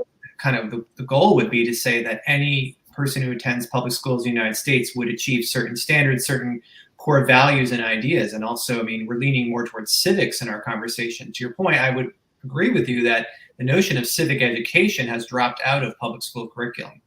goal would be to say that any person who attends public schools in the United States would achieve certain standards, certain core values and ideas. And also, I mean, we're leaning more towards civics in our conversation. To your point, I would agree with you that the notion of civic education has dropped out of public school curriculum.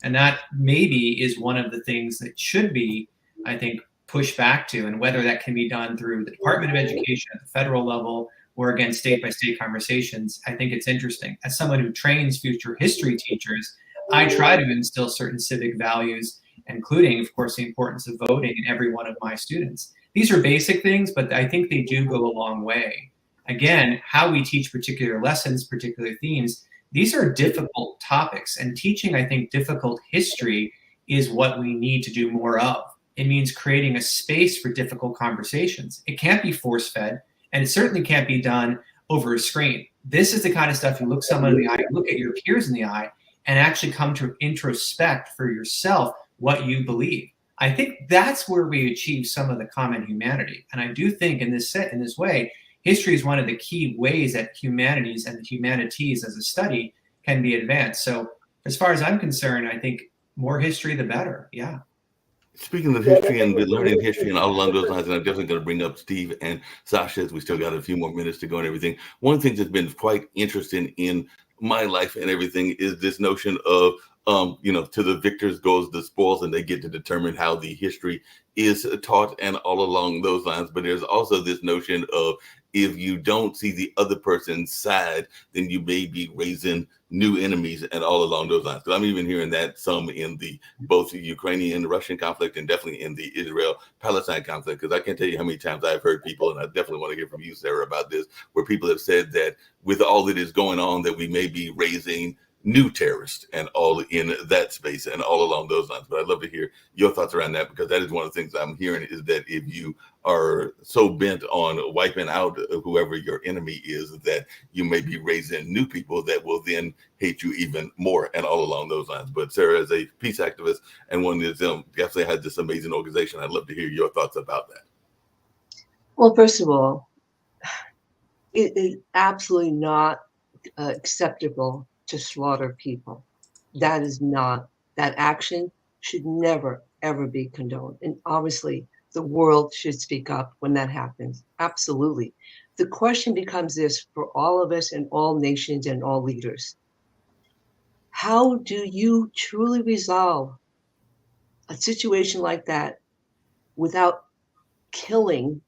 And that maybe is one of the things that should be, I think, pushed back to, and whether that can be done through the Department of Education at the federal level or again, state by state conversations. I think it's interesting. As someone who trains future history teachers, I try to instill certain civic values, including, of course, the importance of voting in every one of my students. These are basic things, but I think they do go a long way. Again, how we teach particular lessons, particular themes, these are difficult topics, and teaching, I think, difficult history is what we need to do more of. It means creating a space for difficult conversations. It can't be force-fed, and it certainly can't be done over a screen. This is the kind of stuff you look someone in the eye, look at your peers in the eye, and actually come to introspect for yourself what you believe. I think that's where we achieve some of the common humanity. And I do think in this way, history is one of the key ways that humanities and the humanities as a study can be advanced. So as far as I'm concerned, I think more history, the better. Yeah. Speaking of history and learning history and all along those lines, and I'm definitely going to bring up Steve and Sasha as we still got a few more minutes to go and everything. One of the things that's been quite interesting in my life and everything is this notion of, to the victors goes the spoils, and they get to determine how the history is taught and all along those lines. But there's also this notion of, if you don't see the other person's side, then you may be raising new enemies and all along those lines. Because I'm even hearing that some in the both the Ukrainian and Russian conflict, and definitely in the Israel-Palestine conflict. Because I can't tell you how many times I've heard people, and I definitely want to hear from you, Sarah, about this, where people have said that with all that is going on, that we may be raising new terrorists and all in that space and all along those lines. But I'd love to hear your thoughts around that, because that is one of the things I'm hearing, is that if you are so bent on wiping out whoever your enemy is, that you may be raising new people that will then hate you even more and all along those lines. But Sarah, as a peace activist and one that definitely has this amazing organization, I'd love to hear your thoughts about that. Well, first of all, it is absolutely not acceptable to slaughter people. That action should never, ever be condoned. And obviously, the world should speak up when that happens. Absolutely. The question becomes this for all of us and all nations and all leaders. How do you truly resolve a situation like that without killing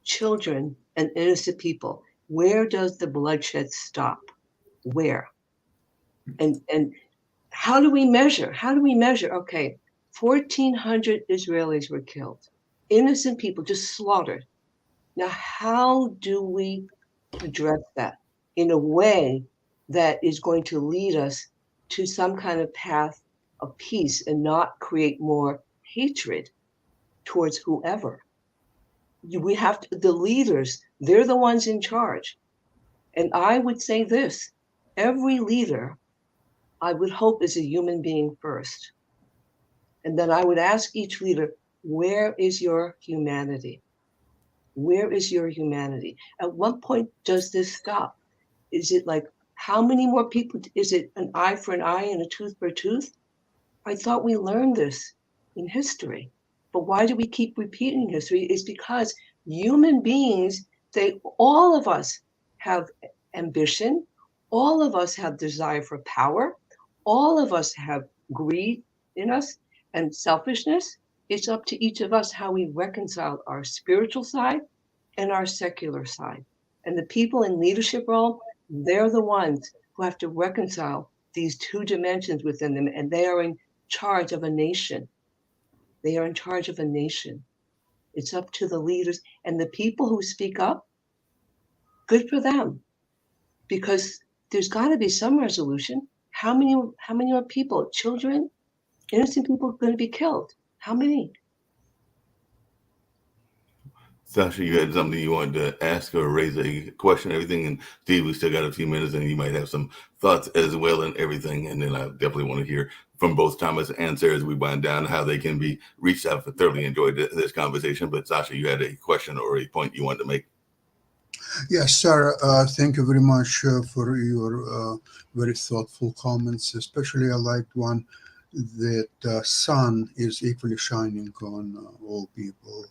children and innocent people? Where does the bloodshed stop? Where? And how do we measure? Okay, 1,400 Israelis were killed. Innocent people just slaughtered. Now, how do we address that in a way that is going to lead us to some kind of path of peace and not create more hatred towards whoever? We have to, the leaders, they're the ones in charge. And I would say this, every leader, I would hope, is a human being first. And then I would ask each leader, where is your humanity? Where is your humanity? At what point does this stop? Is it like, how many more people? Is it an eye for an eye and a tooth for a tooth? I thought we learned this in history. But why do we keep repeating history? It's because human beings, all of us have ambition. All of us have desire for power. All of us have greed in us and selfishness. It's up to each of us how we reconcile our spiritual side and our secular side. And the people in leadership role, they're the ones who have to reconcile these two dimensions within them, and they are in charge of a nation. They are in charge of a nation. It's up to the leaders and the people who speak up. Good for them, because there's got to be some resolution. How many more people, children, innocent people, going to be killed? How many? Sasha, you had something you wanted to ask or raise a question, everything. And Steve, we still got a few minutes, and you might have some thoughts as well and everything. And then I definitely want to hear from both Thomas and Sarah as we wind down how they can be reached out. I thoroughly enjoyed this conversation. But Sasha, you had a question or a point you wanted to make. Yes, Sarah, thank you very much for your very thoughtful comments. Especially I liked one that sun is equally shining on all people.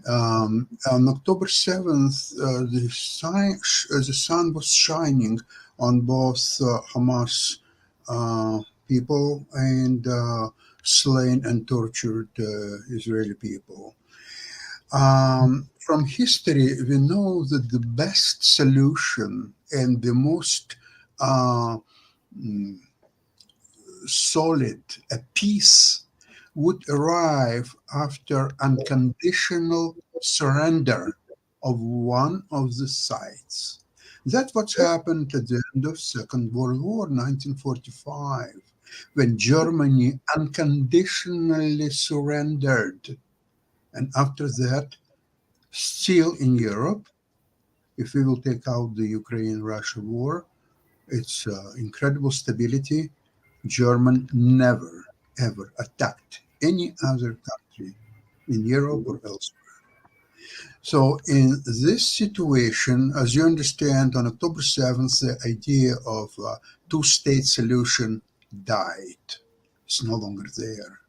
On October 7th, the sun was shining on both Hamas people and slain and tortured Israeli people. From history, we know that the best solution and the most solid peace would arrive after unconditional surrender of one of the sides. That's what happened at the end of Second World War, 1945, when Germany unconditionally surrendered. And after that, still in Europe, if we will take out the Ukraine-Russia war, it's incredible stability. Germany never, ever attacked any other country in Europe or elsewhere. So in this situation, as you understand, on October 7th, the idea of a two-state solution died. It's no longer there.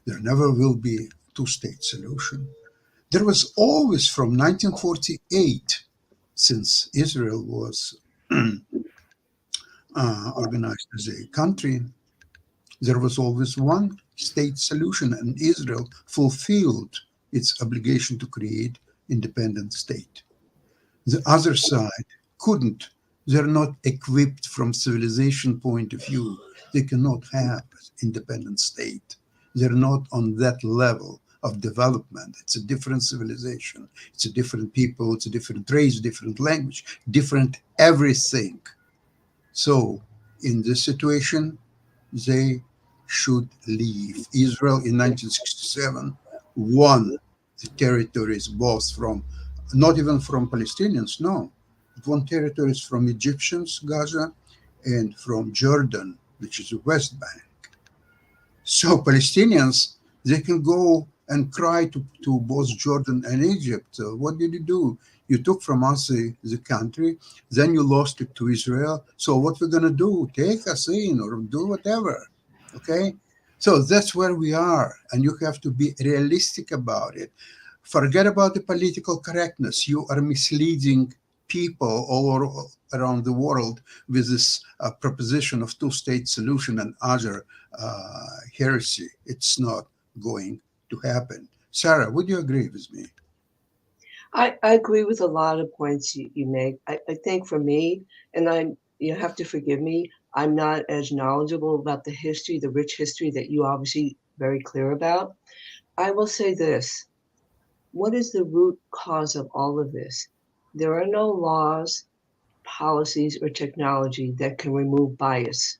There never will be two-state solution. There was always, from 1948, since Israel was organized as a country, there was always one state solution, and Israel fulfilled its obligation to create independent state. The other side couldn't. They're not equipped from civilization point of view. They cannot have independent state. They're not on that level of development. It's a different civilization. It's a different people. It's a different race, different language, different everything. So in this situation, they should leave. Israel in 1967 won the territories, both from, not even from Palestinians, no. It won territories from Egyptians, Gaza, and from Jordan, which is the West Bank. So Palestinians, they can go and cry to both Jordan and Egypt. What did you do? You took from us the country, then you lost it to Israel. So what we're going to do? Take us in or do whatever, okay? So that's where we are, and you have to be realistic about it. Forget about the political correctness. You are misleading people all around the world with this proposition of two-state solution and other heresy. It's not going to happen. Sarah, would you agree with me? I agree with a lot of points you make. I think for me, and you have to forgive me, I'm not as knowledgeable about the history, the rich history that you obviously very clear about. I will say this. What is the root cause of all of this? There are no laws, policies, or technology that can remove bias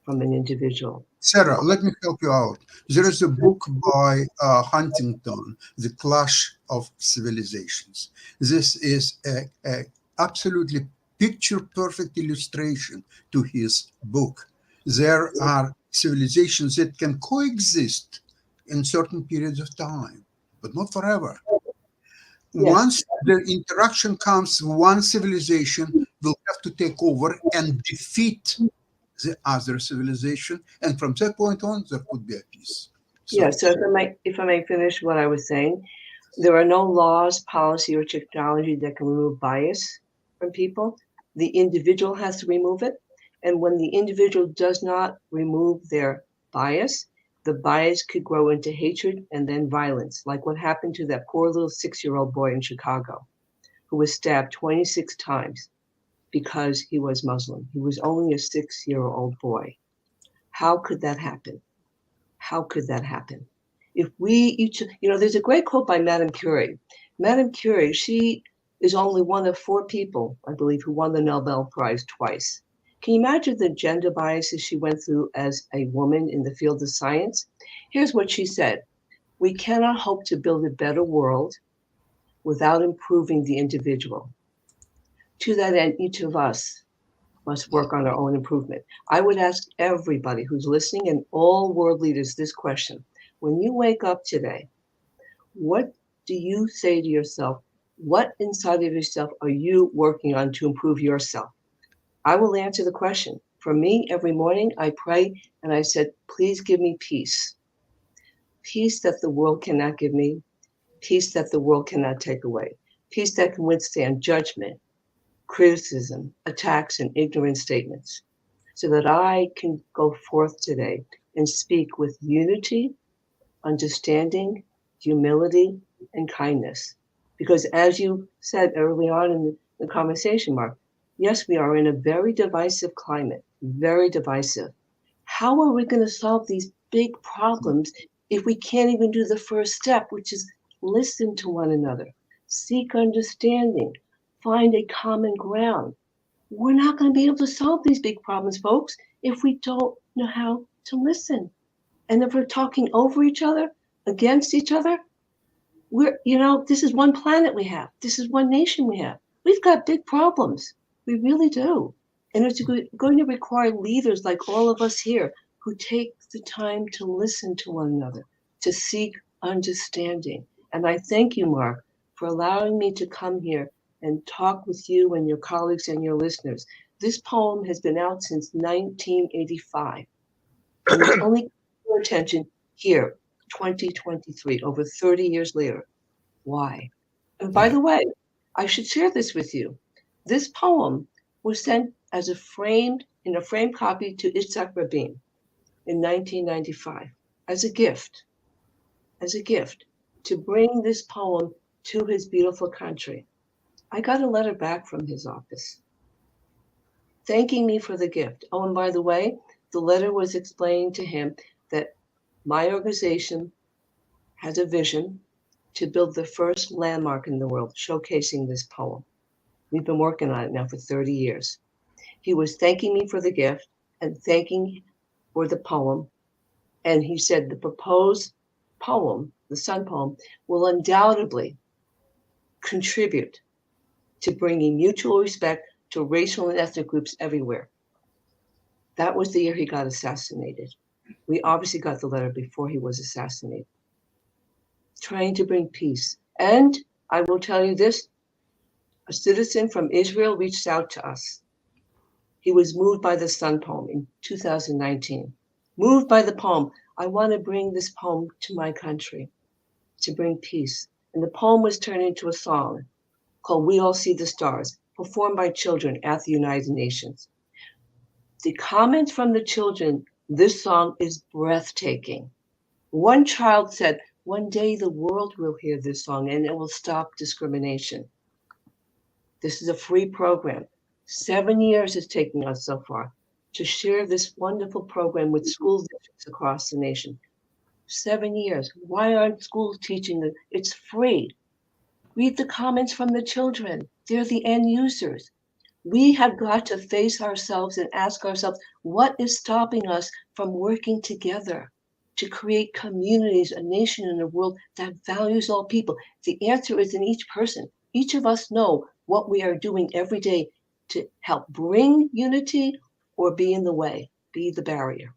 from an individual. Sarah, let me help you out. There is a book by Huntington, The Clash of Civilizations. This is a absolutely picture-perfect illustration to his book. There are civilizations that can coexist in certain periods of time, but not forever. Yes. Once the interaction comes, one civilization will have to take over and defeat the other civilization, and from that point on, there could be a peace. So if I may finish what I was saying, there are no laws, policy, or technology that can remove bias from people. The individual has to remove it, and when the individual does not remove their bias, the bias could grow into hatred and then violence, like what happened to that poor little 6-year-old boy in Chicago who was stabbed 26 times because he was Muslim. He was only a 6-year-old boy. How could that happen? How could that happen? If we each, there's a great quote by Madame Curie. Madame Curie, she is only one of 4 people, I believe, who won the Nobel Prize twice. Can you imagine the gender biases she went through as a woman in the field of science? Here's what she said. We cannot hope to build a better world without improving the individual. To that end, each of us must work on our own improvement. I would ask everybody who's listening and all world leaders this question. When you wake up today, what do you say to yourself? What inside of yourself are you working on to improve yourself? I will answer the question. For me, every morning I pray and I said, please give me peace. Peace that the world cannot give me, peace that the world cannot take away, peace that can withstand judgment, criticism, attacks, and ignorant statements, so that I can go forth today and speak with unity, understanding, humility, and kindness. Because as you said early on in the conversation, Mark, yes, we are in a very divisive climate, very divisive. How are we going to solve these big problems if we can't even do the first step, which is listen to one another, seek understanding, find a common ground? We're not going to be able to solve these big problems, folks, if we don't know how to listen. And if we're talking over each other, against each other, this is one planet we have. This is one nation we have. We've got big problems. We really do. And it's going to require leaders like all of us here who take the time to listen to one another, to seek understanding. And I thank you, Mark, for allowing me to come here and talk with you and your colleagues and your listeners. This poem has been out since 1985. And it's only your attention here, 2023, over 30 years later. Why? And by the way, I should share this with you. This poem was sent as a framed copy to Itzhak Rabin in 1995 as a gift to bring this poem to his beautiful country. I got a letter back from his office thanking me for the gift. Oh, and by the way, the letter was explaining to him that my organization has a vision to build the first landmark in the world showcasing this poem. We've been working on it now for 30 years. He was thanking me for the gift and thanking for the poem. And he said the proposed poem, the Sun poem, will undoubtedly contribute to bringing mutual respect to racial and ethnic groups everywhere. That was the year he got assassinated. We obviously got the letter before he was assassinated. Trying to bring peace. And I will tell you this, a citizen from Israel reached out to us. He was moved by the Sun poem in 2019. Moved by the poem, I want to bring this poem to my country, to bring peace. And the poem was turned into a song called We All See the Stars, performed by children at the United Nations. The comments from the children, this song is breathtaking. One child said, one day the world will hear this song and it will stop discrimination. This is a free program. 7 years it's taken us so far to share this wonderful program with school districts across the nation. 7 years. Why aren't schools teaching it? It's free. Read the comments from the children. They're the end users. We have got to face ourselves and ask ourselves, what is stopping us from working together to create communities, a nation, and a world that values all people? The answer is in each person. Each of us know what we are doing every day to help bring unity or be in the way, be the barrier.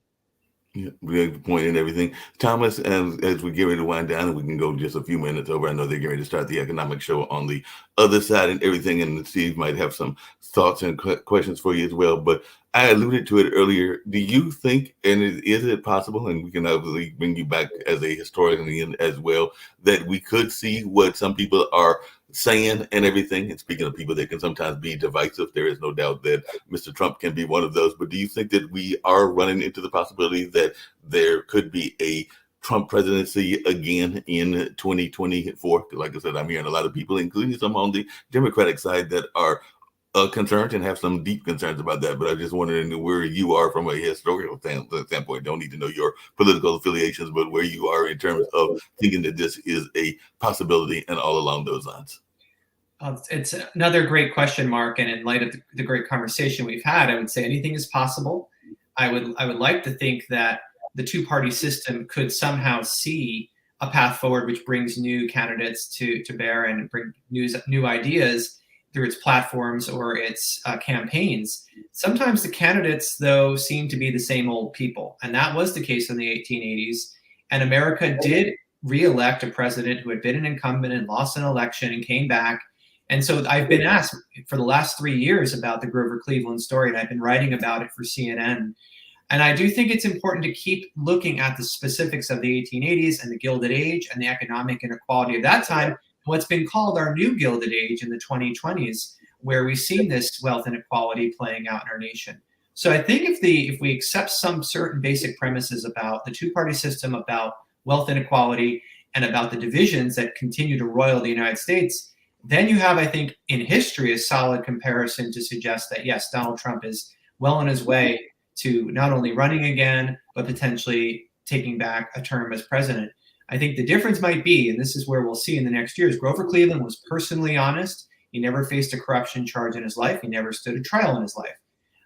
Yeah, good point and everything. Thomas, as we get ready to wind down, and we can go just a few minutes over. I know they're getting ready to start the economic show on the other side and everything, and Steve might have some thoughts and questions for you as well. But I alluded to it earlier. Do you think, and is it possible, and we can obviously bring you back as a historian as well, that we could see what some people are saying and everything? And speaking of people that can sometimes be divisive, there is no doubt that Mr. Trump can be one of those. But do you think that we are running into the possibility that there could be a Trump presidency again in 2024? Like I said, I'm hearing a lot of people, including some on the Democratic side, that are concerns and have some deep concerns about that. But I just wanted to know where you are from a historical standpoint. Don't need to know your political affiliations, but where you are in terms of thinking that this is a possibility and all along those lines. It's another great question, Mark. And in light of the great conversation we've had, I would say anything is possible. I would like to think that the two-party system could somehow see a path forward which brings new candidates to bear and bring new ideas through its platforms or its campaigns. Sometimes the candidates, though, seem to be the same old people. And that was the case in the 1880s. And America did re-elect a president who had been an incumbent and lost an election and came back. And so I've been asked for the last 3 years about the Grover Cleveland story, and I've been writing about it for CNN. And I do think it's important to keep looking at the specifics of the 1880s and the Gilded Age and the economic inequality of that time, what's been called our new Gilded Age in the 2020s, where we've seen this wealth inequality playing out in our nation. So I think if we accept some certain basic premises about the two-party system, about wealth inequality, and about the divisions that continue to roil the United States, then you have, I think, in history, a solid comparison to suggest that, yes, Donald Trump is well on his way to not only running again, but potentially taking back a term as president. I think the difference might be, and this is where we'll see in the next years, Grover Cleveland was personally honest. He never faced a corruption charge in his life. He never stood a trial in his life.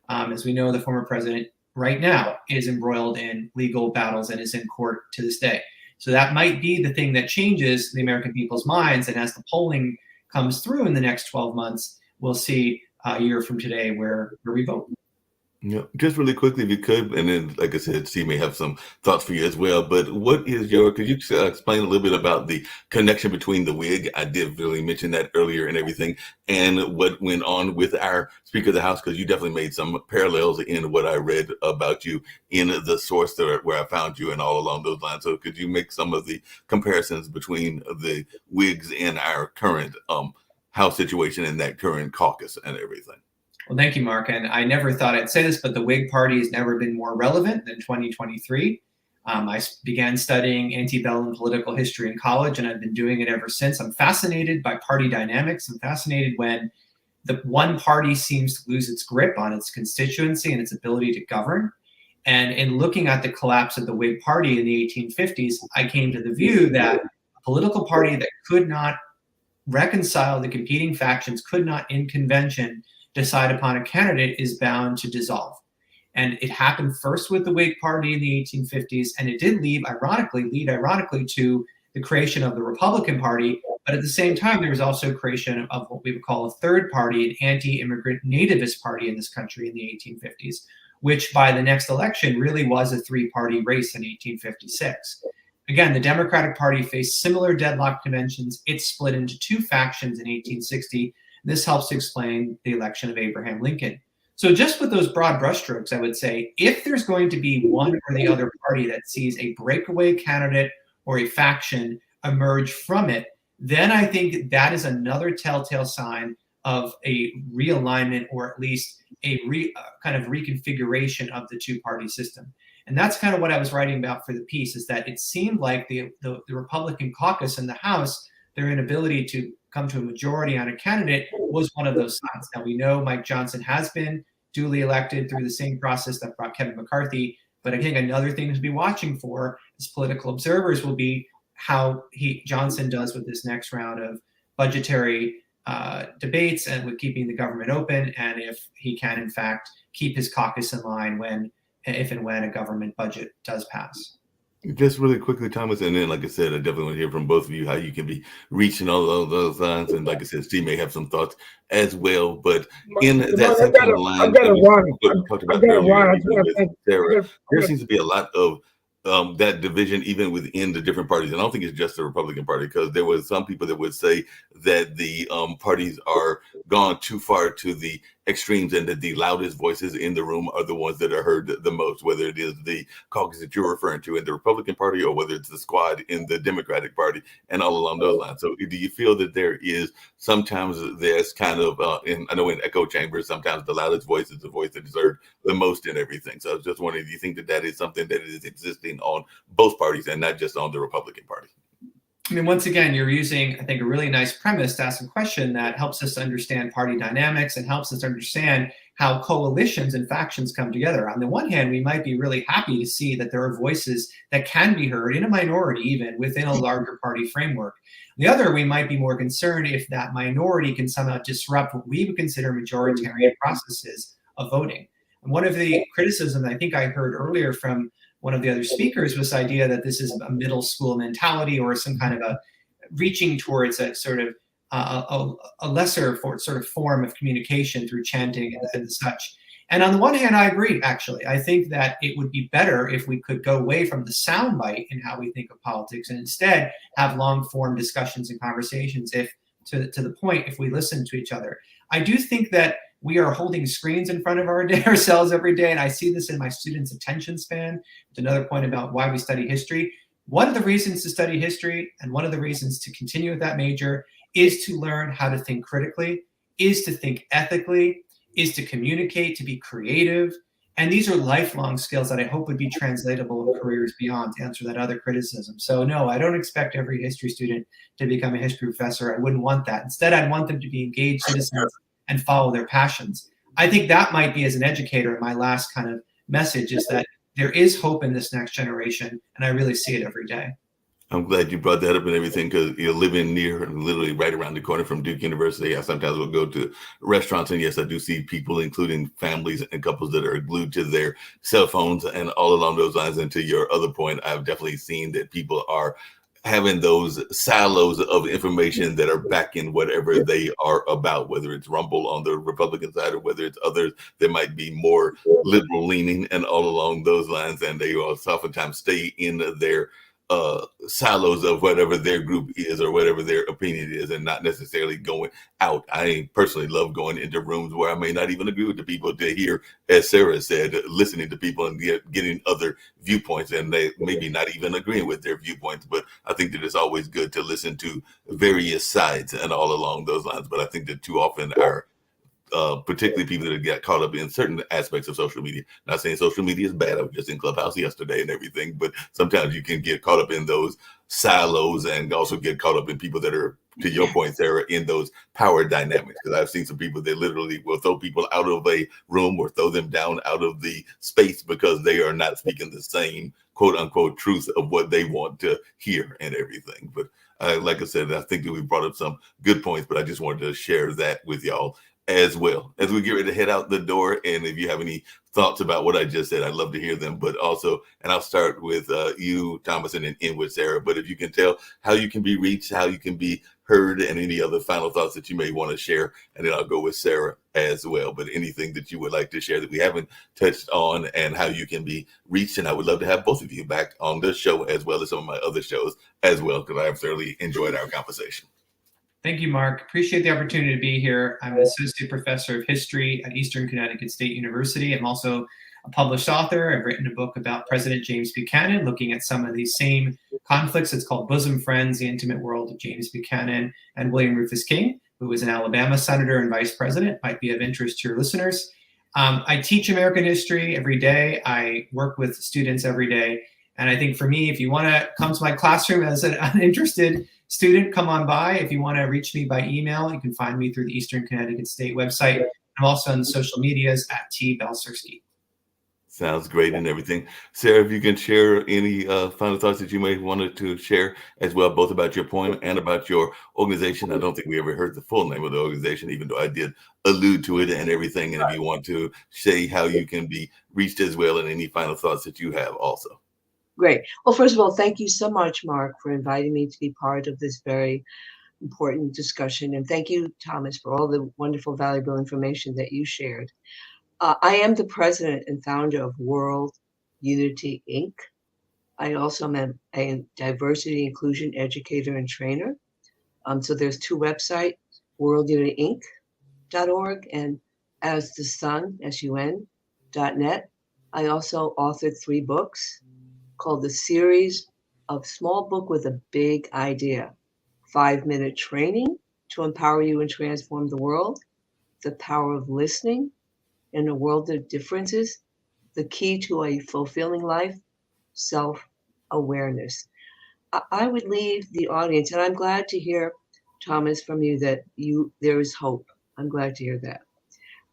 As we know, the former president right now is embroiled in legal battles and is in court to this day. So that might be the thing that changes the American people's minds. And as the polling comes through in the next 12 months, we'll see a year from today where we vote. Yeah, just really quickly, if you could, and then, like I said, Steve may have some thoughts for you as well. But what is could you explain a little bit about the connection between the Whig? I did really mention that earlier and everything, and what went on with our Speaker of the House, because you definitely made some parallels in what I read about you in the source where I found you and all along those lines. So could you make some of the comparisons between the Whigs and our current House situation and that current caucus and everything? Well, thank you, Mark. And I never thought I'd say this, but the Whig Party has never been more relevant than 2023. I began studying antebellum political history in college, and I've been doing it ever since. I'm fascinated by party dynamics. I'm fascinated when the one party seems to lose its grip on its constituency and its ability to govern. And in looking at the collapse of the Whig Party in the 1850s, I came to the view that a political party that could not reconcile the competing factions, could not in convention decide upon a candidate, is bound to dissolve. And it happened first with the Whig Party in the 1850s, and it did lead ironically to the creation of the Republican Party. But at the same time, there was also creation of what we would call a third party, an anti-immigrant nativist party in this country in the 1850s, which by the next election really was a three-party race in 1856. Again, the Democratic Party faced similar deadlock conventions. It split into two factions in 1860. This helps to explain the election of Abraham Lincoln. So just with those broad brushstrokes, I would say if there's going to be one or the other party that sees a breakaway candidate or a faction emerge from it, then I think that is another telltale sign of a realignment, or at least a kind of reconfiguration of the two-party system. And that's kind of what I was writing about for the piece, is that it seemed like the Republican caucus in the House, their inability to come to a majority on a candidate was one of those signs. Now, we know Mike Johnson has been duly elected through the same process that brought Kevin McCarthy. But I think another thing to be watching for as political observers will be how Johnson does with this next round of budgetary debates and with keeping the government open, and if he can, in fact, keep his caucus in line if and when a government budget does pass. Just really quickly, Thomas, and then, like I said, I definitely want to hear from both of you how you can be reaching all of those lines. And like I said, Steve may have some thoughts as well. But in that same line, I've got to run. There seems to be a lot of that division even within the different parties. And I don't think it's just the Republican Party, because there was some people that would say that the parties are gone too far to the extremes, and that the loudest voices in the room are the ones that are heard the most, whether it is the caucus that you're referring to in the Republican Party or whether it's the squad in the Democratic Party and all along those lines. So do you feel that there is sometimes there's kind of, I know in echo chambers, sometimes the loudest voice is the voice that is heard the most in everything. So I was just wondering, do you think that is something that is existing on both parties and not just on the Republican Party? I mean, once again, you're using, I think, a really nice premise to ask a question that helps us understand party dynamics and helps us understand how coalitions and factions come together. On the one hand, we might be really happy to see that there are voices that can be heard in a minority, even within a larger party framework. On the other, we might be more concerned if that minority can somehow disrupt what we would consider majoritarian processes of voting. And one of the criticisms I think I heard earlier from one of the other speakers was the idea that this is a middle school mentality or some kind of a reaching towards a sort of a lesser sort of form of communication through chanting and such. And on the one hand, I agree, actually. I think that it would be better if we could go away from the soundbite in how we think of politics and instead have long form discussions and conversations if to the point if we listen to each other. I do think that we are holding screens in front of ourselves every day, and I see this in my students' attention span. It's another point about why we study history. One of the reasons to study history and one of the reasons to continue with that major is to learn how to think critically, is to think ethically, is to communicate, to be creative. And these are lifelong skills that I hope would be translatable in careers beyond, to answer that other criticism. So no, I don't expect every history student to become a history professor. I wouldn't want that. Instead, I'd want them to be engaged citizens and follow their passions. I think that might be, as an educator, my last kind of message is that there is hope in this next generation, and I really see it every day. I'm glad you brought that up and everything, because you're living near and literally right around the corner from Duke University. I sometimes will go to restaurants, and yes, I do see people, including families and couples, that are glued to their cell phones and all along those lines. And to your other point, I've definitely seen that people are having those silos of information that are backing whatever they are about, whether it's Rumble on the Republican side or whether it's others that might be more liberal leaning and all along those lines. And they oftentimes stay in their silos of whatever their group is or whatever their opinion is, and not necessarily going out. I personally love going into rooms where I may not even agree with the people, to hear, as Sarah said, listening to people and getting other viewpoints, and they maybe not even agreeing with their viewpoints. But I think that it's always good to listen to various sides and all along those lines. But I think that too often our particularly people that get caught up in certain aspects of social media. Not saying social media is bad. I was just in Clubhouse yesterday and everything, but sometimes you can get caught up in those silos and also get caught up in people that are, to your point, Sarah, in those power dynamics. Because I've seen some people that literally will throw people out of a room or throw them down out of the space because they are not speaking the same quote unquote truth of what they want to hear and everything. But like I said, I think that we brought up some good points, but I just wanted to share that with y'all as well as we get ready to head out the door. And if you have any thoughts about what I just said, I'd love to hear them. But also, and I'll start with you, Thomas, and then end with Sarah. But if you can tell how you can be reached, how you can be heard, and any other final thoughts that you may want to share, and then I'll go with Sarah as well. But anything that you would like to share that we haven't touched on, and how you can be reached. And I would love to have both of you back on this show as well as some of my other shows as well, because I have thoroughly enjoyed our conversation. Thank you, Mark. Appreciate the opportunity to be here. I'm an associate professor of history at Eastern Connecticut State University. I'm also a published author. I've written a book about President James Buchanan, looking at some of these same conflicts. It's called Bosom Friends, The Intimate World of James Buchanan and William Rufus King, who was an Alabama senator and vice president. Might be of interest to your listeners. I teach American history every day. I work with students every day. And I think for me, if you want to come to my classroom as an uninterested student, come on by. If you want to reach me by email, you can find me through the Eastern Connecticut State website. I'm also on the social medias at T. Belserski. Sounds great and everything. Sarah, if you can share any final thoughts that you may want to share as well, both about your poem and about your organization. I don't think we ever heard the full name of the organization, even though I did allude to it and everything. And if you want to say how you can be reached as well, and any final thoughts that you have also. Great. Well, first of all, thank you so much, Mark, for inviting me to be part of this very important discussion. And thank you, Thomas, for all the wonderful, valuable information that you shared. I am the president and founder of World Unity, Inc. I also am a diversity inclusion educator and trainer. So there's two websites, worldunityinc.org and asthesun.net. I also authored 3 books called The Series of Small Book with a Big Idea, 5-Minute Training to Empower You and Transform the World, The Power of Listening in a World of Differences, The Key to a Fulfilling Life, Self-Awareness. I would leave the audience, and I'm glad to hear, Thomas, from you that there is hope. I'm glad to hear that.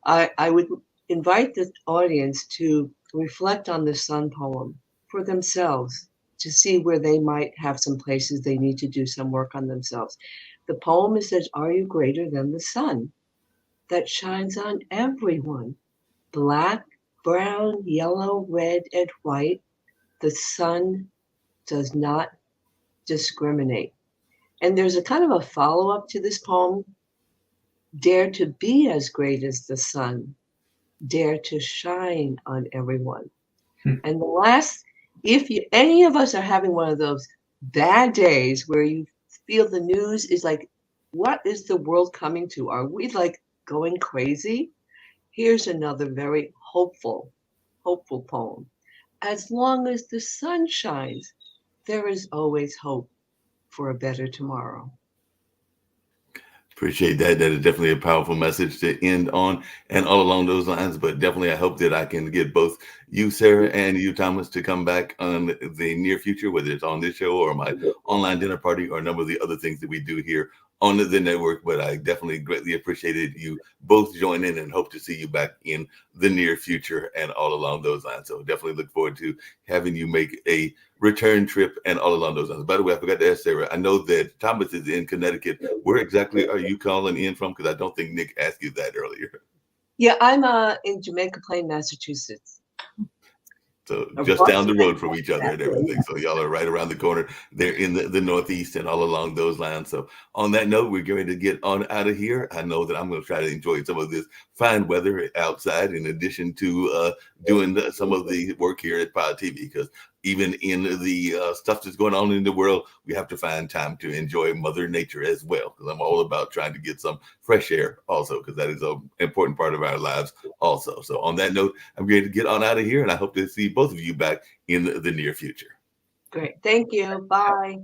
I would invite the audience to reflect on the Sun poem for themselves, to see where they might have some places they need to do some work on themselves. The poem says, "Are you greater than the sun that shines on everyone? Black, brown, yellow, red, and white. The sun does not discriminate." And there's a kind of a follow-up to this poem. "Dare to be as great as the sun. Dare to shine on everyone." And the last, if any of us are having one of those bad days where you feel the news is like, what is the world coming to? Are we like going crazy? Here's another very hopeful poem. "As long as the sun shines, there is always hope for a better tomorrow." Appreciate that. That is definitely a powerful message to end on, and all along those lines. But definitely, I hope that I can get both you, Sarah, and you, Thomas, to come back on the near future, whether it's on this show or my online dinner party or a number of the other things that we do here on the network. But I definitely greatly appreciated you both joining and hope to see you back in the near future and all along those lines. So definitely look forward to having you make a return trip and all along those lines. By the way, I forgot to ask Sarah, I know that Thomas is in Connecticut. Where exactly are you calling in from? Because I don't think Nick asked you that earlier. Yeah, I'm in Jamaica Plain, Massachusetts. So just down the road from each other and everything. So y'all are right around the corner. They're in the Northeast and all along those lines. So on that note, we're going to get on out of here. I know that I'm going to try to enjoy some of this fine weather outside in addition to doing some of the work here at Pod TV, because even in the stuff that's going on in the world, we have to find time to enjoy Mother Nature as well, because I'm all about trying to get some fresh air also, because that is an important part of our lives also. So on that note, I'm going to get on out of here, and I hope to see both of you back in the near future. Great. Thank you. Bye.